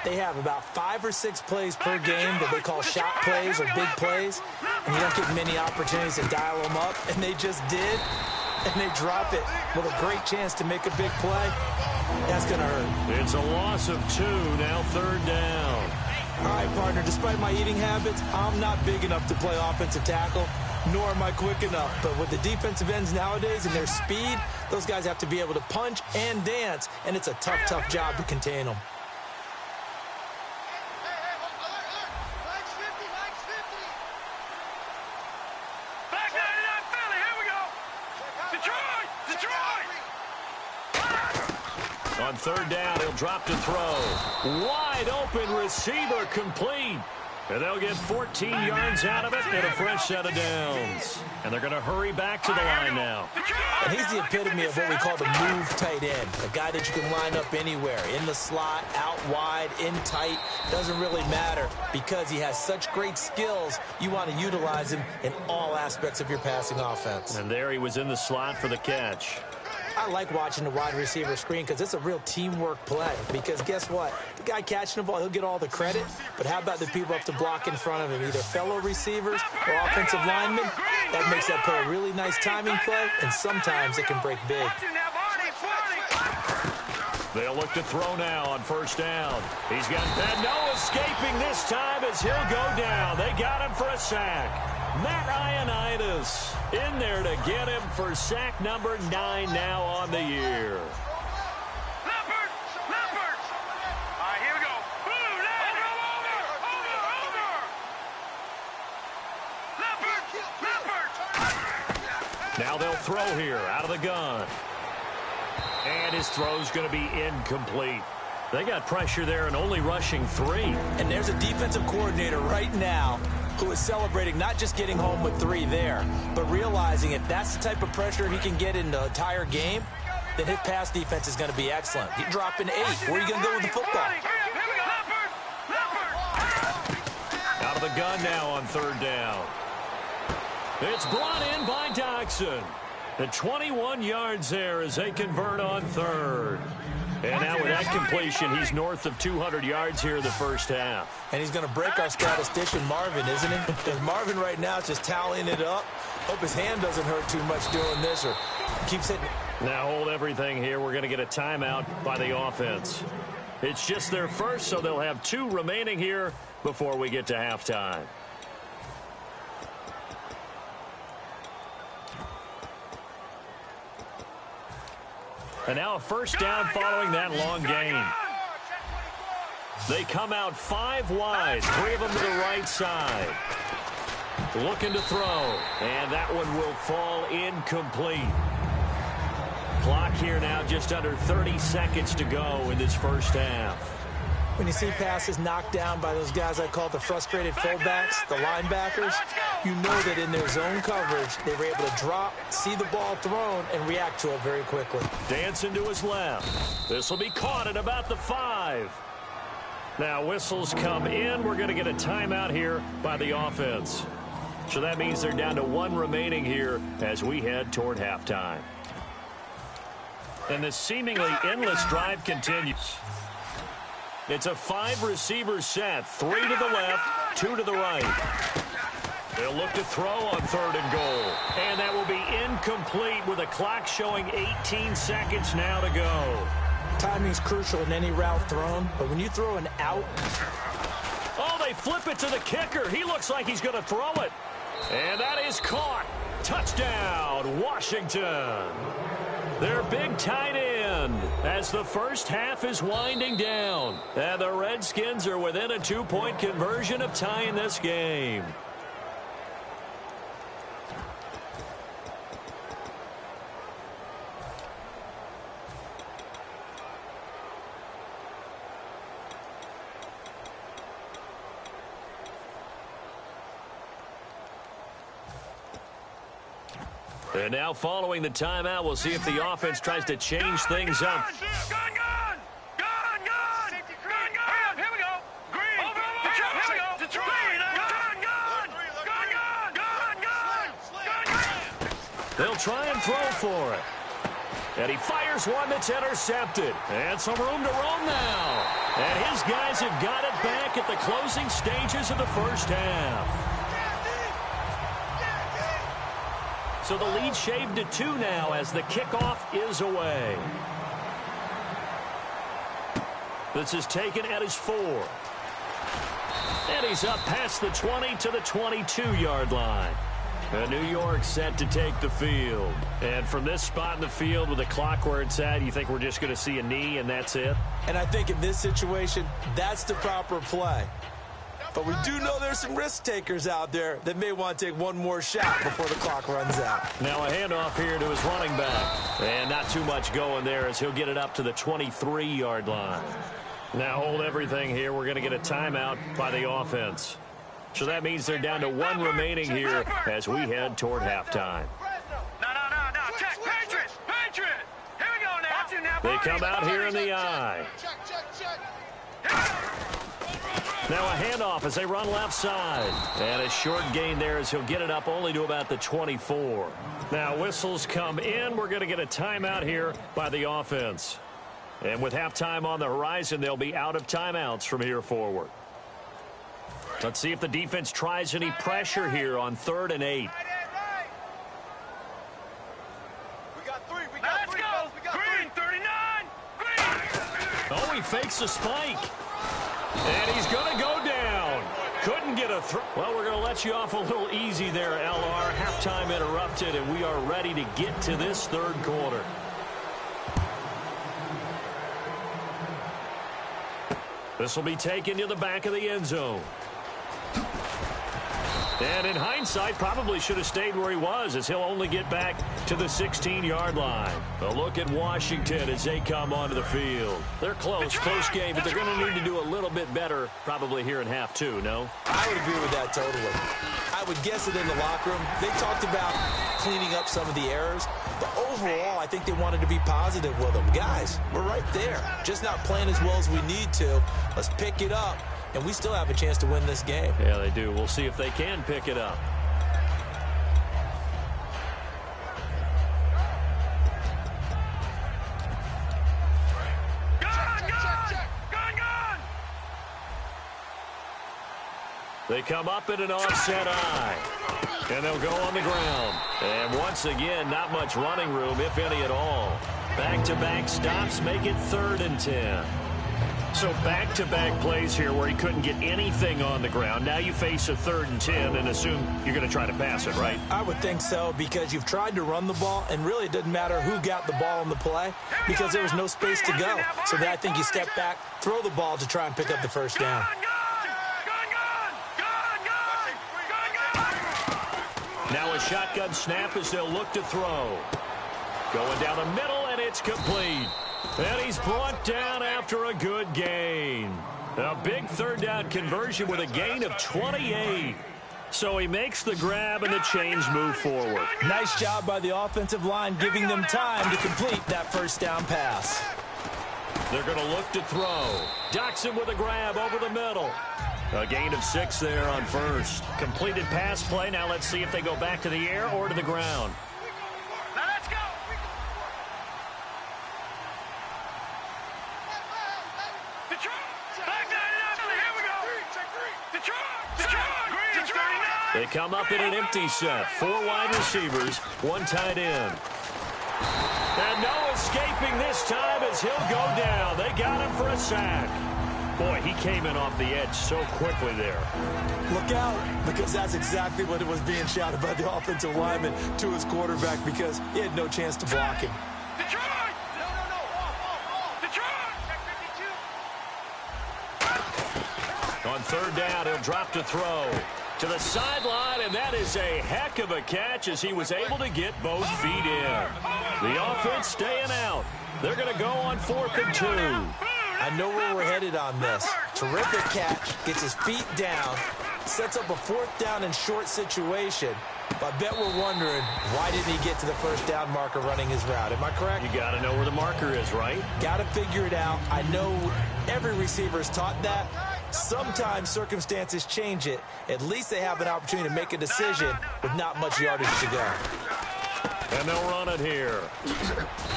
they have about 5 or 6 plays per game that they call shot plays or big plays. And you don't get many opportunities to dial them up. And they just did. And they drop it with a great chance to make a big play. That's going to hurt. It's a loss of 2, now third down. All right, partner, despite my eating habits, I'm not big enough to play offensive tackle, nor am I quick enough. But with the defensive ends nowadays and their speed, those guys have to be able to punch and dance, and it's a tough, tough job to contain them. On third down, he'll drop to throw. Wide open receiver complete. And they'll get 14 yards out of it and a fresh set of downs. And they're going to hurry back to the line now. And he's the epitome of what we call the move tight end. A guy that you can line up anywhere. In the slot, out wide, in tight. Doesn't really matter because he has such great skills. You want to utilize him in all aspects of your passing offense. And there he was in the slot for the catch. I like watching the wide receiver screen because it's a real teamwork play. Because guess what? The guy catching the ball, he'll get all the credit. But how about the people up to block in front of him? Either fellow receivers or offensive linemen. That makes that play a really nice timing play. And sometimes it can break big. They'll look to throw now on first down. He's got no escaping this time as he'll go down. They got him for a sack. Matt Ioannidis in there to get him for sack number 9 now on the year. Leopard! Leopard! All right, here we go. Blue, over! Leopard! Leopard! Now they'll throw here out of the gun. And his throw's going to be incomplete. They got pressure there and only rushing 3. And there's a defensive coordinator right now who is celebrating not just getting home with 3 there, but realizing if that's the type of pressure he can get in the entire game, then his pass defense is going to be excellent. He's dropping 8. Where are you going to go with the football? Out The gun now on third down. It's brought in by Doxson. The 21 yards there as they convert on third. And now with that completion, he's north of 200 yards here in the first half. And he's going to break our statistician Marvin, isn't he? Because Marvin right now is just tallying it up. Hope his hand doesn't hurt too much doing this or keeps hitting. Now hold everything here. We're going to get a timeout by the offense. It's just their first, so they'll have 2 remaining here before we get to halftime. And now a first down following that long gain. They come out 5 wide, 3 of them to the right side. Looking to throw, and that one will fall incomplete. Clock here now just under 30 seconds to go in this first half. When you see passes knocked down by those guys I call the frustrated fullbacks, the linebackers, you know that in their zone coverage, they were able to drop, see the ball thrown, and react to it very quickly. Dancing to his left. This will be caught at about the 5. Now whistles come in. We're going to get a timeout here by the offense. So that means they're down to 1 remaining here as we head toward halftime. And this seemingly endless drive continues. It's a 5-receiver set, 3 to the left, 2 to the right. They'll look to throw on third and goal. And that will be incomplete with a clock showing 18 seconds now to go. Timing's crucial in any route thrown, but when you throw an out. Oh, they flip it to the kicker. He looks like he's going to throw it. And that is caught. Touchdown, Washington. Their big tight end as the first half is winding down. And the Redskins are within a 2-point conversion of tying this game. And now following the timeout, we'll see if the offense tries to change things up. Gun! Here we go. Green. Here we go. Detroit. Gun! They'll try and throw for it. And he fires one that's intercepted. And some room to roam now. And his guys have got it back at the closing stages of the first half. So the lead shaved to 2 now as the kickoff is away. This is taken at his 4. And he's up past the 20 to the 22-yard line. And New York set to take the field. And from this spot in the field with the clock where it's at, you think we're just going to see a knee and that's it? And I think in this situation, that's the proper play. But we do know there's some risk takers out there that may want to take one more shot before the clock runs out. Now a handoff here to his running back. And not too much going there as he'll get it up to the 23-yard line. Now hold everything here. We're going to get a timeout by the offense. So that means they're down to 1 remaining here as we head toward halftime. No. Check. Patriot. Here we go now. They come out here in the eye. Now a handoff as they run left side. And a short gain there as he'll get it up only to about the 24. Now whistles come in. We're going to get a timeout here by the offense. And with halftime on the horizon, they'll be out of timeouts from here forward. Let's see if the defense tries any pressure here on 3rd and 8. We got 3. Let's go. Green, 39. Green. Oh, he fakes a spike. And he's going to go down. Couldn't get a throw. Well, we're going to let you off a little easy there, LR. Halftime interrupted, and we are ready to get to this 3rd quarter. This will be taken to the back of the end zone. And in hindsight, probably should have stayed where he was as he'll only get back to the 16-yard line. A look at Washington as they come onto the field. They're close game, but they're going to need to do a little bit better probably here in half 2, no? I would agree with that totally. I would guess it in the locker room. They talked about cleaning up some of the errors, but overall, I think they wanted to be positive with them. Guys, we're right there. Just not playing as well as we need to. Let's pick it up and we still have a chance to win this game. Yeah, they do. We'll see if they can pick it up. They come up in an offset eye, and they'll go on the ground. And once again, not much running room, if any at all. Back-to-back stops make it 3rd and 10. So back-to-back plays here where he couldn't get anything on the ground. Now you face a 3rd and 10 and assume you're going to try to pass it, right? I would think so, because you've tried to run the ball, and really it doesn't matter who got the ball on the play because there was no space to go. So then I think you step back, throw the ball to try and pick up the first down. Now a shotgun snap as they'll look to throw. Going down the middle, and it's complete. And he's brought down after a good gain. A big 3rd down conversion with a gain of 28. So he makes the grab, and the chains move forward. Nice job by the offensive line giving them time to complete that first down pass. They're going to look to throw. Doxson with a grab over the middle. A gain of 6 there on first. Completed pass play. Now let's see if they go back to the air or to the ground. Now let's go. Detroit. Back down and out. Here we go. Detroit. They come up in an empty set. 4 wide receivers, 1 tight end. And no escaping this time as he'll go down. They got him for a sack. Boy, he came in off the edge so quickly there. Look out, because that's exactly what it was being shouted by the offensive lineman to his quarterback, because he had no chance to block him. Detroit. On 3rd down, he'll drop to throw. To the sideline, and that is a heck of a catch as he was able to get both feet in. The offense staying out. They're going to go on 4th and 2. I know where we're headed on this. Terrific catch, gets his feet down, sets up a 4th down and short situation. But I bet we're wondering, why didn't he get to the first down marker running his route? Am I correct? You got to know where the marker is, right? Got to figure it out. I know every receiver is taught that. Sometimes circumstances change it. At least they have an opportunity to make a decision with not much yardage to go. And they'll run it here.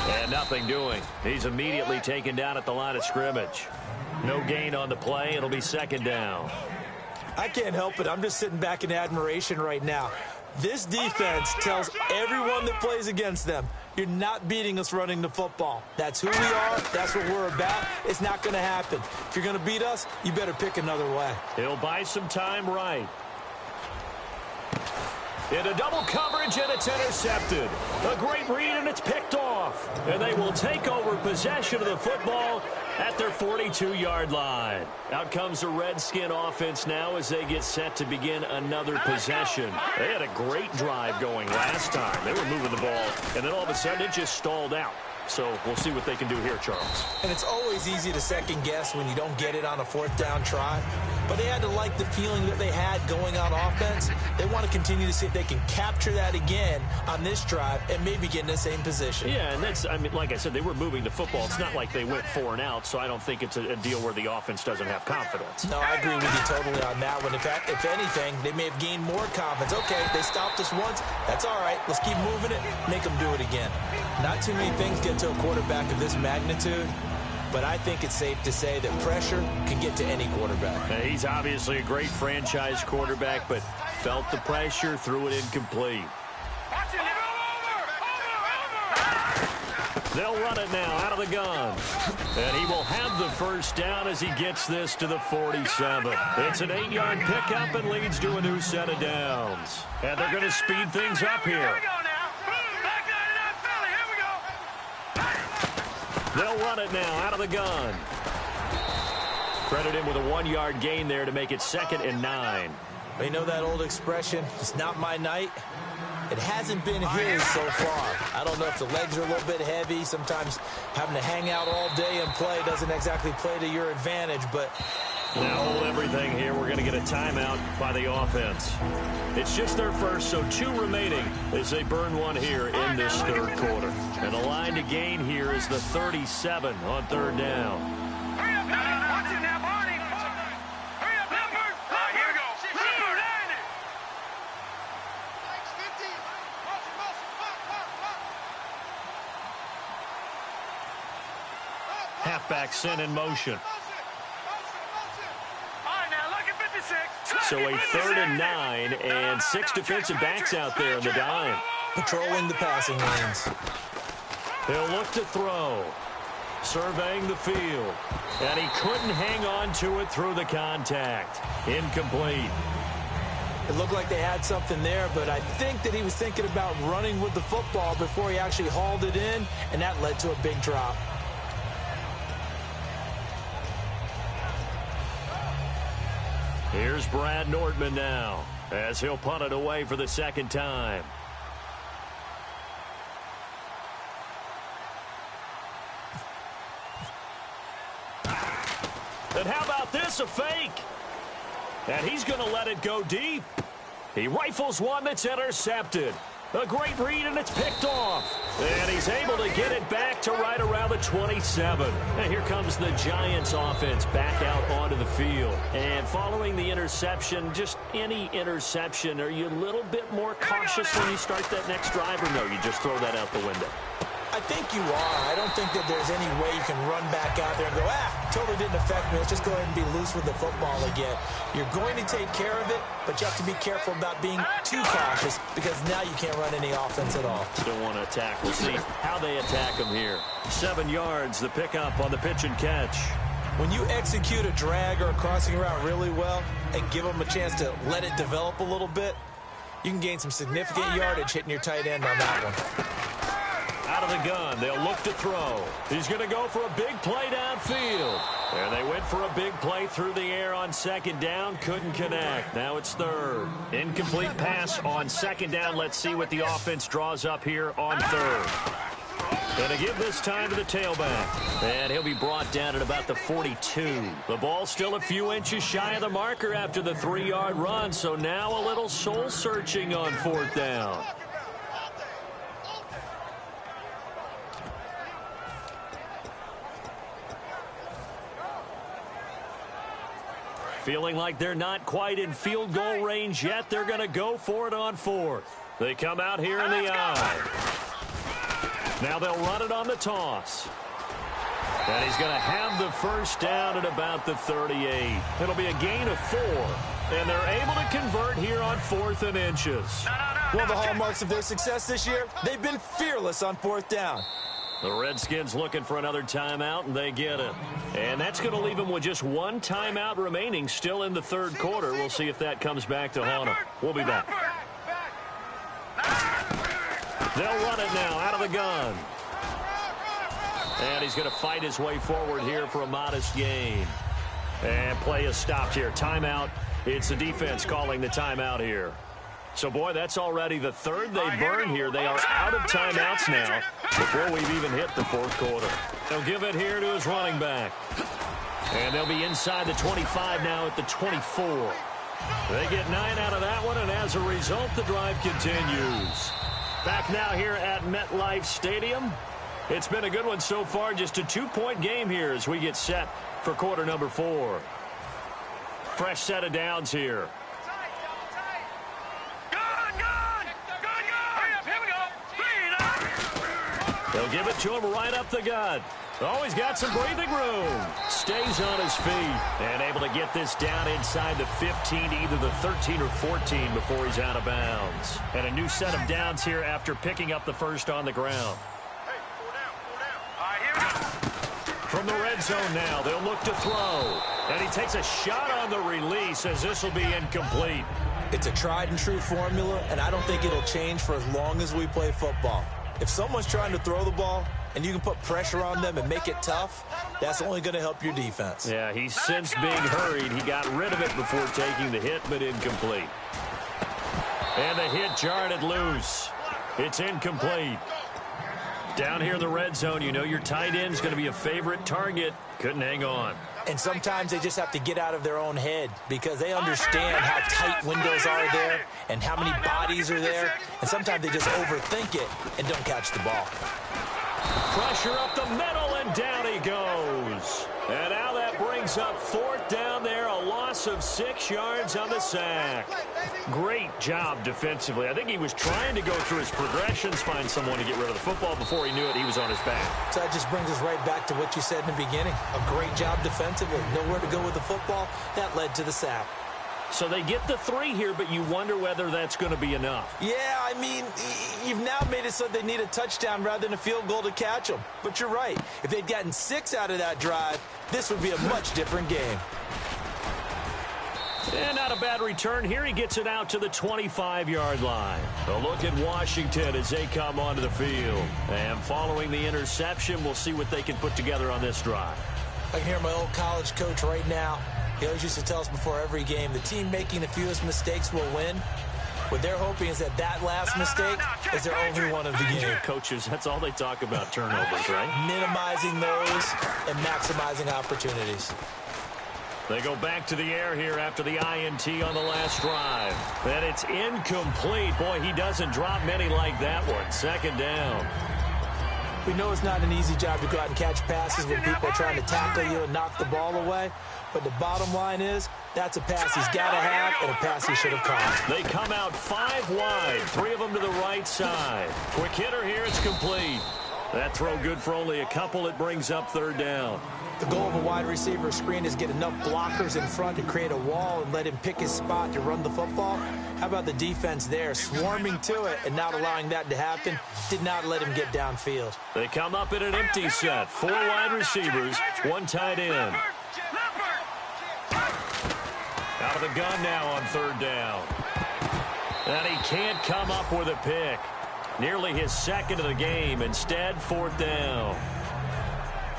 And nothing doing. He's immediately taken down at the line of scrimmage. No gain on the play. It'll be 2nd down. I can't help it. I'm just sitting back in admiration right now. This defense tells everyone that plays against them, you're not beating us running the football. That's who we are. That's what we're about. It's not going to happen. If you're going to beat us, you better pick another way. He'll buy some time right. Into double coverage, and it's intercepted. A great read, and it's picked off. And they will take over possession of the football at their 42-yard line. Out comes the Redskin offense now as they get set to begin another possession. They had a great drive going last time. They were moving the ball, and then all of a sudden it just stalled out. So we'll see what they can do here, Charles. And it's always easy to second guess when you don't get it on a 4th down try. But they had to like the feeling that they had going on offense. They want to continue to see if they can capture that again on this drive and maybe get in the same position. Yeah, and that's, I mean, like I said, they were moving the football. It's not like they went 4 and out, so I don't think it's a deal where the offense doesn't have confidence. No, I agree with you totally on that one. In fact, if anything, they may have gained more confidence. Okay, they stopped us once. That's all right. Let's keep moving it. Make them do it again. Not too many things get to a quarterback of this magnitude, but I think it's safe to say that pressure can get to any quarterback. He's obviously a great franchise quarterback, but felt the pressure, threw it incomplete. They'll run it now out of the gun. And he will have the first down as he gets this to the 47. It's an 8-yard pickup and leads to a new set of downs. And they're going to speed things up here. They'll run it now out of the gun. Credit him with a 1-yard gain there to make it 2nd and 9. You know that old expression, it's not my night? It hasn't been his so far. I don't know if the legs are a little bit heavy. Sometimes having to hang out all day and play doesn't exactly play to your advantage, but now hold everything here. We're going to get a timeout by the offense. It's just their first, so 2 remaining as they burn one here in this 3rd quarter. And the line to gain here is the 37 on 3rd down. Hurry up, watch it now, Barney. Hurry halfback sent in motion. All right, now look at 56. So a 3rd and 9 and 6 defensive backs out there in the dime. Patrolling the passing lanes. He'll look to throw. Surveying the field. And he couldn't hang on to it through the contact. Incomplete. It looked like they had something there, but I think that he was thinking about running with the football before he actually hauled it in, and that led to a big drop. Here's Brad Nordman now, as he'll punt it away for the 2nd time. And how about this, a fake? And he's going to let it go deep. He rifles one that's intercepted. A great read, and it's picked off. And he's able to get it back to right around the 27. And here comes the Giants offense back out onto the field. And following the interception, just any interception, are you a little bit more cautious when you start that next drive, or no, you just throw that out the window? I think you are. I don't think that there's any way you can run back out there and go, totally didn't affect me. Let's just go ahead and be loose with the football again. You're going to take care of it, but you have to be careful about being too cautious because now you can't run any offense at all. Still want to attack. We'll see how they attack him here. 7 yards, the pickup on the pitch and catch. When you execute a drag or a crossing route really well and give them a chance to let it develop a little bit, you can gain some significant yardage hitting your tight end on that one. Out of the gun, they'll look to throw. He's going to go for a big play downfield. And they went for a big play through the air on 2nd down. Couldn't connect. Now it's 3rd. Incomplete pass on 2nd down. Let's see what the offense draws up here on 3rd. Going to give this time to the tailback. And he'll be brought down at about the 42. The ball still a few inches shy of the marker after the 3-yard run. So now a little soul searching on 4th down. Feeling like they're not quite in field goal range yet. They're going to go for it on 4th. They come out here in the eye. Now they'll run it on the toss. And he's going to have the 1st down at about the 38. It'll be a gain of 4. And they're able to convert here on 4th and inches. One of the hallmarks of their success this year, they've been fearless on 4th down. The Redskins looking for another timeout, and they get it. And that's going to leave them with just 1 timeout remaining still in the 3rd quarter. We'll see if that comes back to haunt them. We'll be back. They'll run it now out of the gun. And he's going to fight his way forward here for a modest gain. And play is stopped here. Timeout. It's the defense calling the timeout here. So, boy, that's already the 3rd they burn here. They are out of timeouts now before we've even hit the 4th quarter. They'll give it here to his running back. And they'll be inside the 25 now at the 24. They get 9 out of that one, and as a result, the drive continues. Back now here at MetLife Stadium. It's been a good one so far. Just a 2-point game here as we get set for quarter number 4. Fresh set of downs here. They'll give it to him right up the gut. Oh, he's got some breathing room. Stays on his feet and able to get this down inside the 15, either the 13 or 14 before he's out of bounds. And a new set of downs here after picking up the 1st on the ground. Hey, 4 down, 4 down. All right, here we go. From the red zone now, they'll look to throw. And he takes a shot on the release as this will be incomplete. It's a tried and true formula, and I don't think it'll change for as long as we play football. If someone's trying to throw the ball and you can put pressure on them and make it tough, that's only going to help your defense. Yeah, he's since being hurried. He got rid of it before taking the hit, but incomplete. And the hit jarred it loose. It's incomplete. Down here in the red zone, you know your tight end's going to be a favorite target. Couldn't hang on. And sometimes they just have to get out of their own head because they understand how tight windows are there and how many bodies are there. And sometimes they just overthink it and don't catch the ball. Pressure up the middle, and down he goes. And now that brings up 4th down there, a loss loss of 6 yards on the sack. Great job defensively. I think he was trying to go through his progressions, find someone to get rid of the football. Before he knew it, he was on his back. So that just brings us right back to what you said in the beginning. A great job defensively. Nowhere to go with the football. That led to the sack. So they get the 3 here, but you wonder whether that's going to be enough. Yeah, I mean, you've now made it so they need a touchdown rather than a field goal to catch them. But you're right. If they'd gotten 6 out of that drive, this would be a much different game. And not a bad return here. He gets it out to the 25-yard line. A look at Washington as they come onto the field. And following the interception, we'll see what they can put together on this drive. I can hear my old college coach right now. He always used to tell us before every game, the team making the fewest mistakes will win. What they're hoping is that last mistake is their only one of the game. Coaches, that's all they talk about, turnovers, right? Minimizing those and maximizing opportunities. They go back to the air here after the INT on the last drive. And it's incomplete. Boy, he doesn't drop many like that one. 2nd down. We know it's not an easy job to go out and catch passes when people are trying to tackle you and knock the ball away. But the bottom line is, that's a pass he's got to have and a pass he should have caught. They come out 5 wide, 3 of them to the right side. Quick hitter here, it's complete. That throw good for only a couple. It brings up 3rd down. The goal of a wide receiver screen is get enough blockers in front to create a wall and let him pick his spot to run the football. How about the defense there, swarming to it and not allowing that to happen? Did not let him get downfield. They come up in an empty set. 4 wide receivers, 1 tight end. Out of the gun now on 3rd down. And he can't come up with a pick. Nearly his 2nd of the game. Instead, 4th down.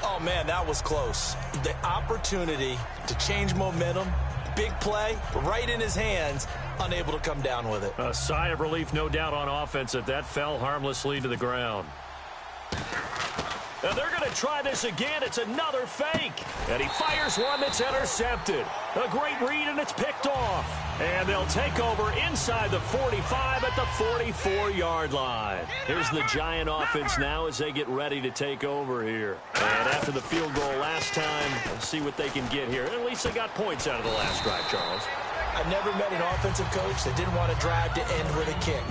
Oh, man, that was close. The opportunity to change momentum, big play, right in his hands, unable to come down with it. A sigh of relief, no doubt, on offense that fell harmlessly to the ground. And they're going to try this again. It's another fake. And he fires one that's intercepted. A great read, and it's picked off. And they'll take over inside the 45 at the 44-yard line. Here's the Giant offense now as they get ready to take over here. And after the field goal last time, let's see what they can get here. At least they got points out of the last drive, Charles. I've never met an offensive coach that didn't want to drive to end with a kick.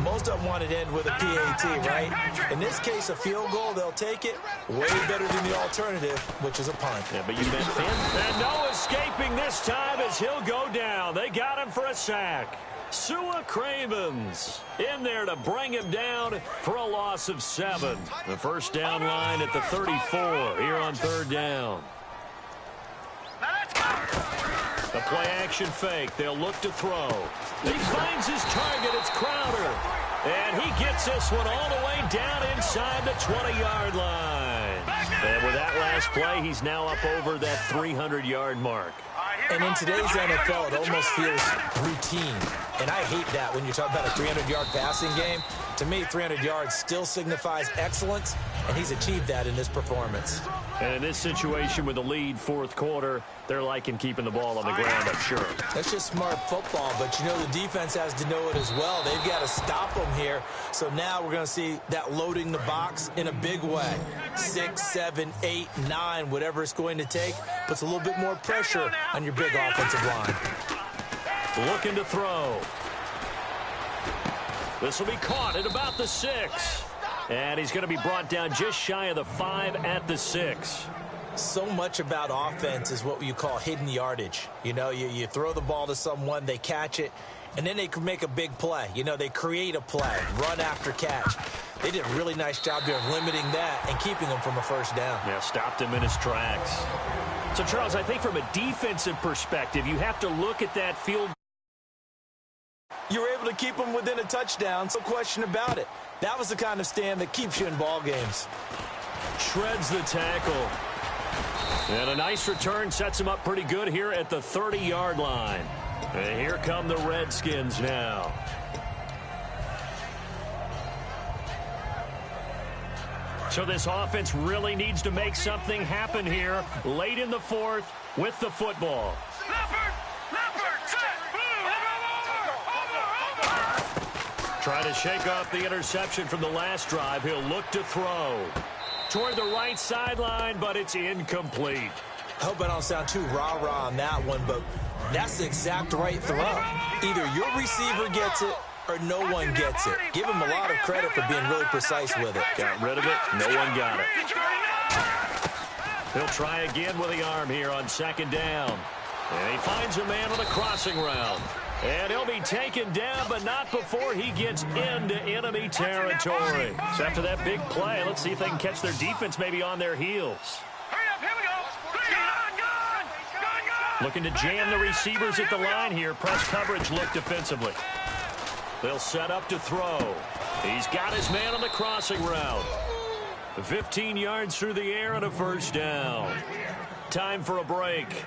Most of them want to end with a PAT, right? In this case, a field goal, they'll take it. Way better than the alternative, which is a punt. Yeah, but you meant Finn. And no escaping this time as he'll go down. They got him for a sack. Sua Cravens in there to bring him down for a loss of 7. The 1st down line at the 34 here on 3rd down. The play-action fake. They'll look to throw. He finds his target. It's Crowder. And he gets this one all the way down inside the 20-yard line. And with that last play, he's now up over that 300-yard mark. And in today's NFL, it almost feels routine. And I hate that when you talk about a 300-yard passing game. To me, 300 yards still signifies excellence, and he's achieved that in this performance. And in this situation with the lead 4th quarter, they're liking keeping the ball on the ground, I'm sure. That's just smart football, but you know the defense has to know it as well. They've got to stop them here. So now we're going to see that loading the box in a big way. 6, 7, 8, 9, whatever it's going to take, puts a little bit more pressure on your big offensive line. Looking to throw. This will be caught at about the 6. And he's going to be brought down just shy of the 5 at the 6. So much about offense is what you call hidden yardage. You know, you throw the ball to someone, they catch it, and then they can make a big play. You know, they create a play, run after catch. They did a really nice job there of limiting that and keeping him from a 1st down. Yeah, stopped him in his tracks. So, Charles, I think from a defensive perspective, you have to look at that field. You were able to keep them within a touchdown, no question about it. That was the kind of stand that keeps you in ball games. Shreds the tackle. And a nice return sets him up pretty good here at the 30-yard line. And here come the Redskins now. So this offense really needs to make something happen here late in the 4th with the football. Trying to shake off the interception from the last drive. He'll look to throw toward the right sideline, but it's incomplete. I hope I don't sound too rah-rah on that one, but That's the exact right throw. Either your receiver gets it or no one gets it. Give him a lot of credit for being really precise with it. Got rid of it. No one got it. He'll try again with the arm here on second down. And he finds a man on the crossing route. And he'll be taken down, but not before he gets into enemy territory. So after that big play, let's see if they can catch their defense maybe on their heels. Hurry up, here we go. Gun. Looking to jam the receivers at the line here. Press coverage look defensively. They'll set up to throw. He's got his man on the crossing route. 15 yards through the air and a first down. Time for a break.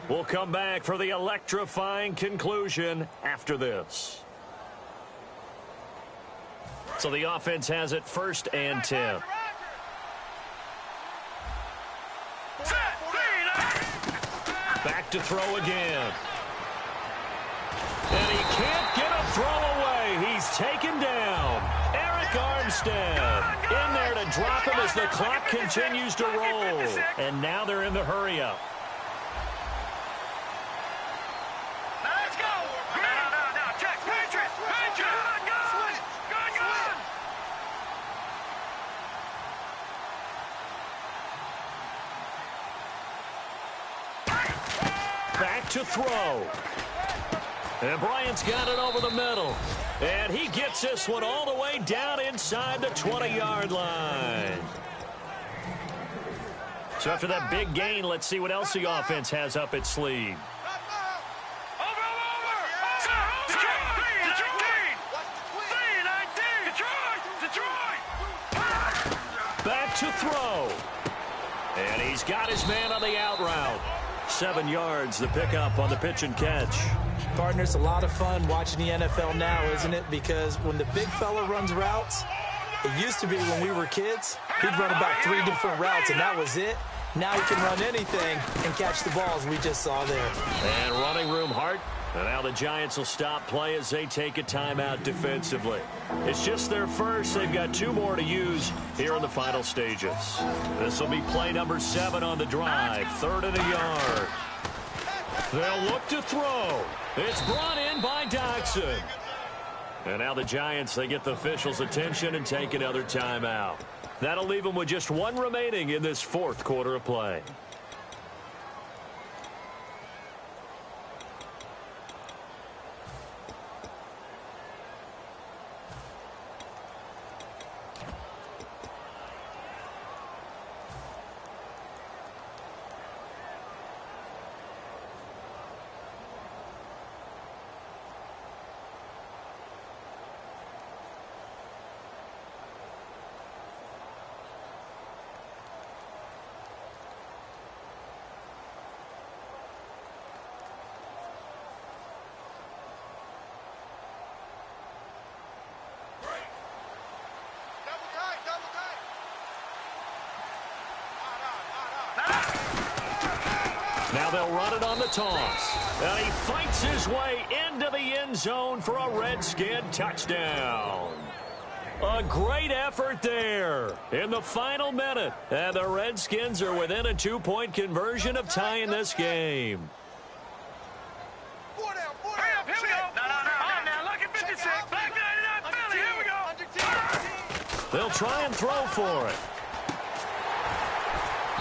We'll come back for the electrifying conclusion after this. So the offense has it 1st and 10. Back to throw again. And he can't get a throw away. He's taken down. Armstead in there to drop him as the clock continues to roll. And now they're in the hurry-up. Let's go. Now, check. Patriot. Gun. Back to throw. And Bryant's got it over the middle. And he gets this one all the way down inside the 20-yard line. So after that big gain, let's see what else the offense has up its sleeve. Back to throw. And he's got his man on the out route. 7 yards, the pickup on the pitch and catch. Partner, it's a lot of fun watching the NFL now, isn't it? Because when the big fella runs routes, it used to be when we were kids, he'd run about 3 different routes, and that was it. Now he can run anything and catch the balls we just saw there. And running room Hart. And now the Giants will stop play as they take a timeout defensively. It's just their first. They've got 2 more to use here in the final stages. This will be play number 7 on the drive. 3rd and a yard. They'll look to throw. It's brought in by Doxson. And now the Giants, they get the officials' attention and take another timeout. That'll leave them with just 1 remaining in this 4th quarter of play. Now they'll run it on the toss. And he fights his way into the end zone for a Redskin touchdown. A great effort there in the final minute. And the Redskins are within a 2-point conversion of tying this game. Hurry up, here we go. No. Now, look at 56. Back 99, Philly, here we go. They'll try and throw for it.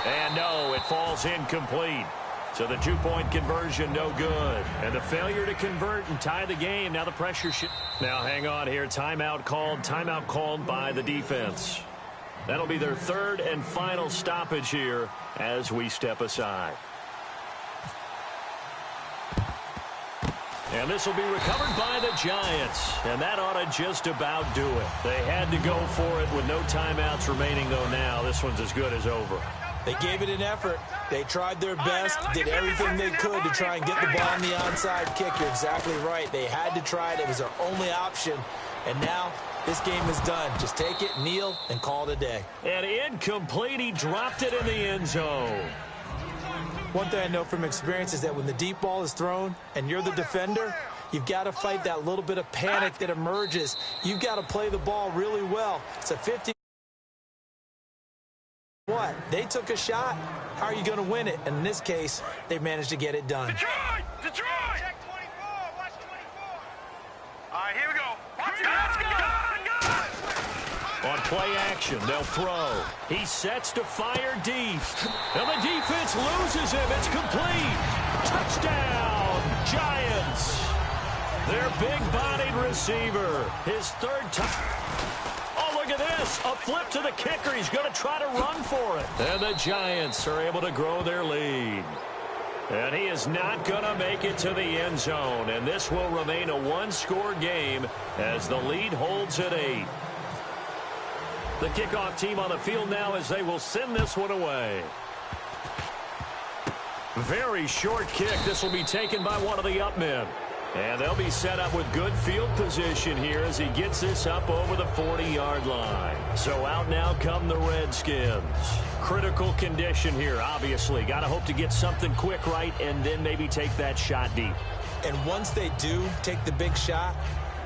And no, it falls incomplete. So the 2-point conversion, no good. And the failure to convert and tie the game. Now the pressure should... Now hang on here. Timeout called by the defense. That'll be their 3rd and final stoppage here as we step aside. And this will be recovered by the Giants. And that ought to just about do it. They had to go for it with no timeouts remaining, though now. This one's as good as over. They gave it an effort. They tried their best, did everything they could to try and get the ball on the onside kick. You're exactly right. They had to try it. It was their only option. And now this game is done. Just take it, kneel, and call it a day. And incomplete. He dropped it in the end zone. One thing I know from experience is that when the deep ball is thrown and you're the defender, you've got to fight that little bit of panic that emerges. You've got to play the ball really well. It's a 50. What? They took a shot. How are you going to win it? And in this case, they managed to get it done. Detroit! On play action, they'll throw. He sets to fire deep. And the defense loses him. It's complete. Touchdown, Giants. Their big-bodied receiver. His third time. Oh, look at this. A flip to the kicker. He's going to try to run for it. And the Giants are able to grow their lead. And he is not going to make it to the end zone. And this will remain a one-score game as the lead holds at 8. The kickoff team on the field now as they will send this one away. Very short kick. This will be taken by one of the up men. And they'll be set up with good field position here as he gets this up over the 40-yard line. So out now come the Redskins. Critical condition here, obviously. Got to hope to get something quick right and then maybe take that shot deep. And once they do take the big shot,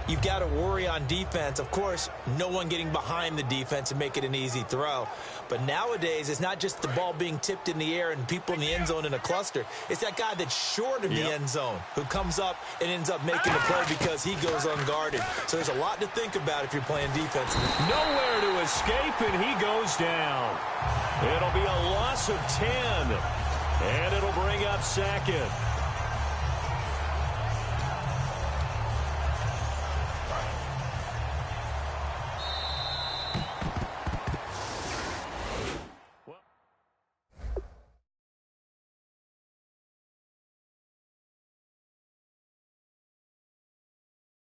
you've got to worry on defense. Of course, no one getting behind the defense and make it an easy throw. But nowadays, it's not just the ball being tipped in the air and people in the end zone in a cluster. It's that guy that's short of the end zone who comes up and ends up making the play because he goes unguarded. So there's a lot to think about if you're playing defense. Nowhere to escape, and he goes down. It'll be a loss of 10, and it'll bring up second.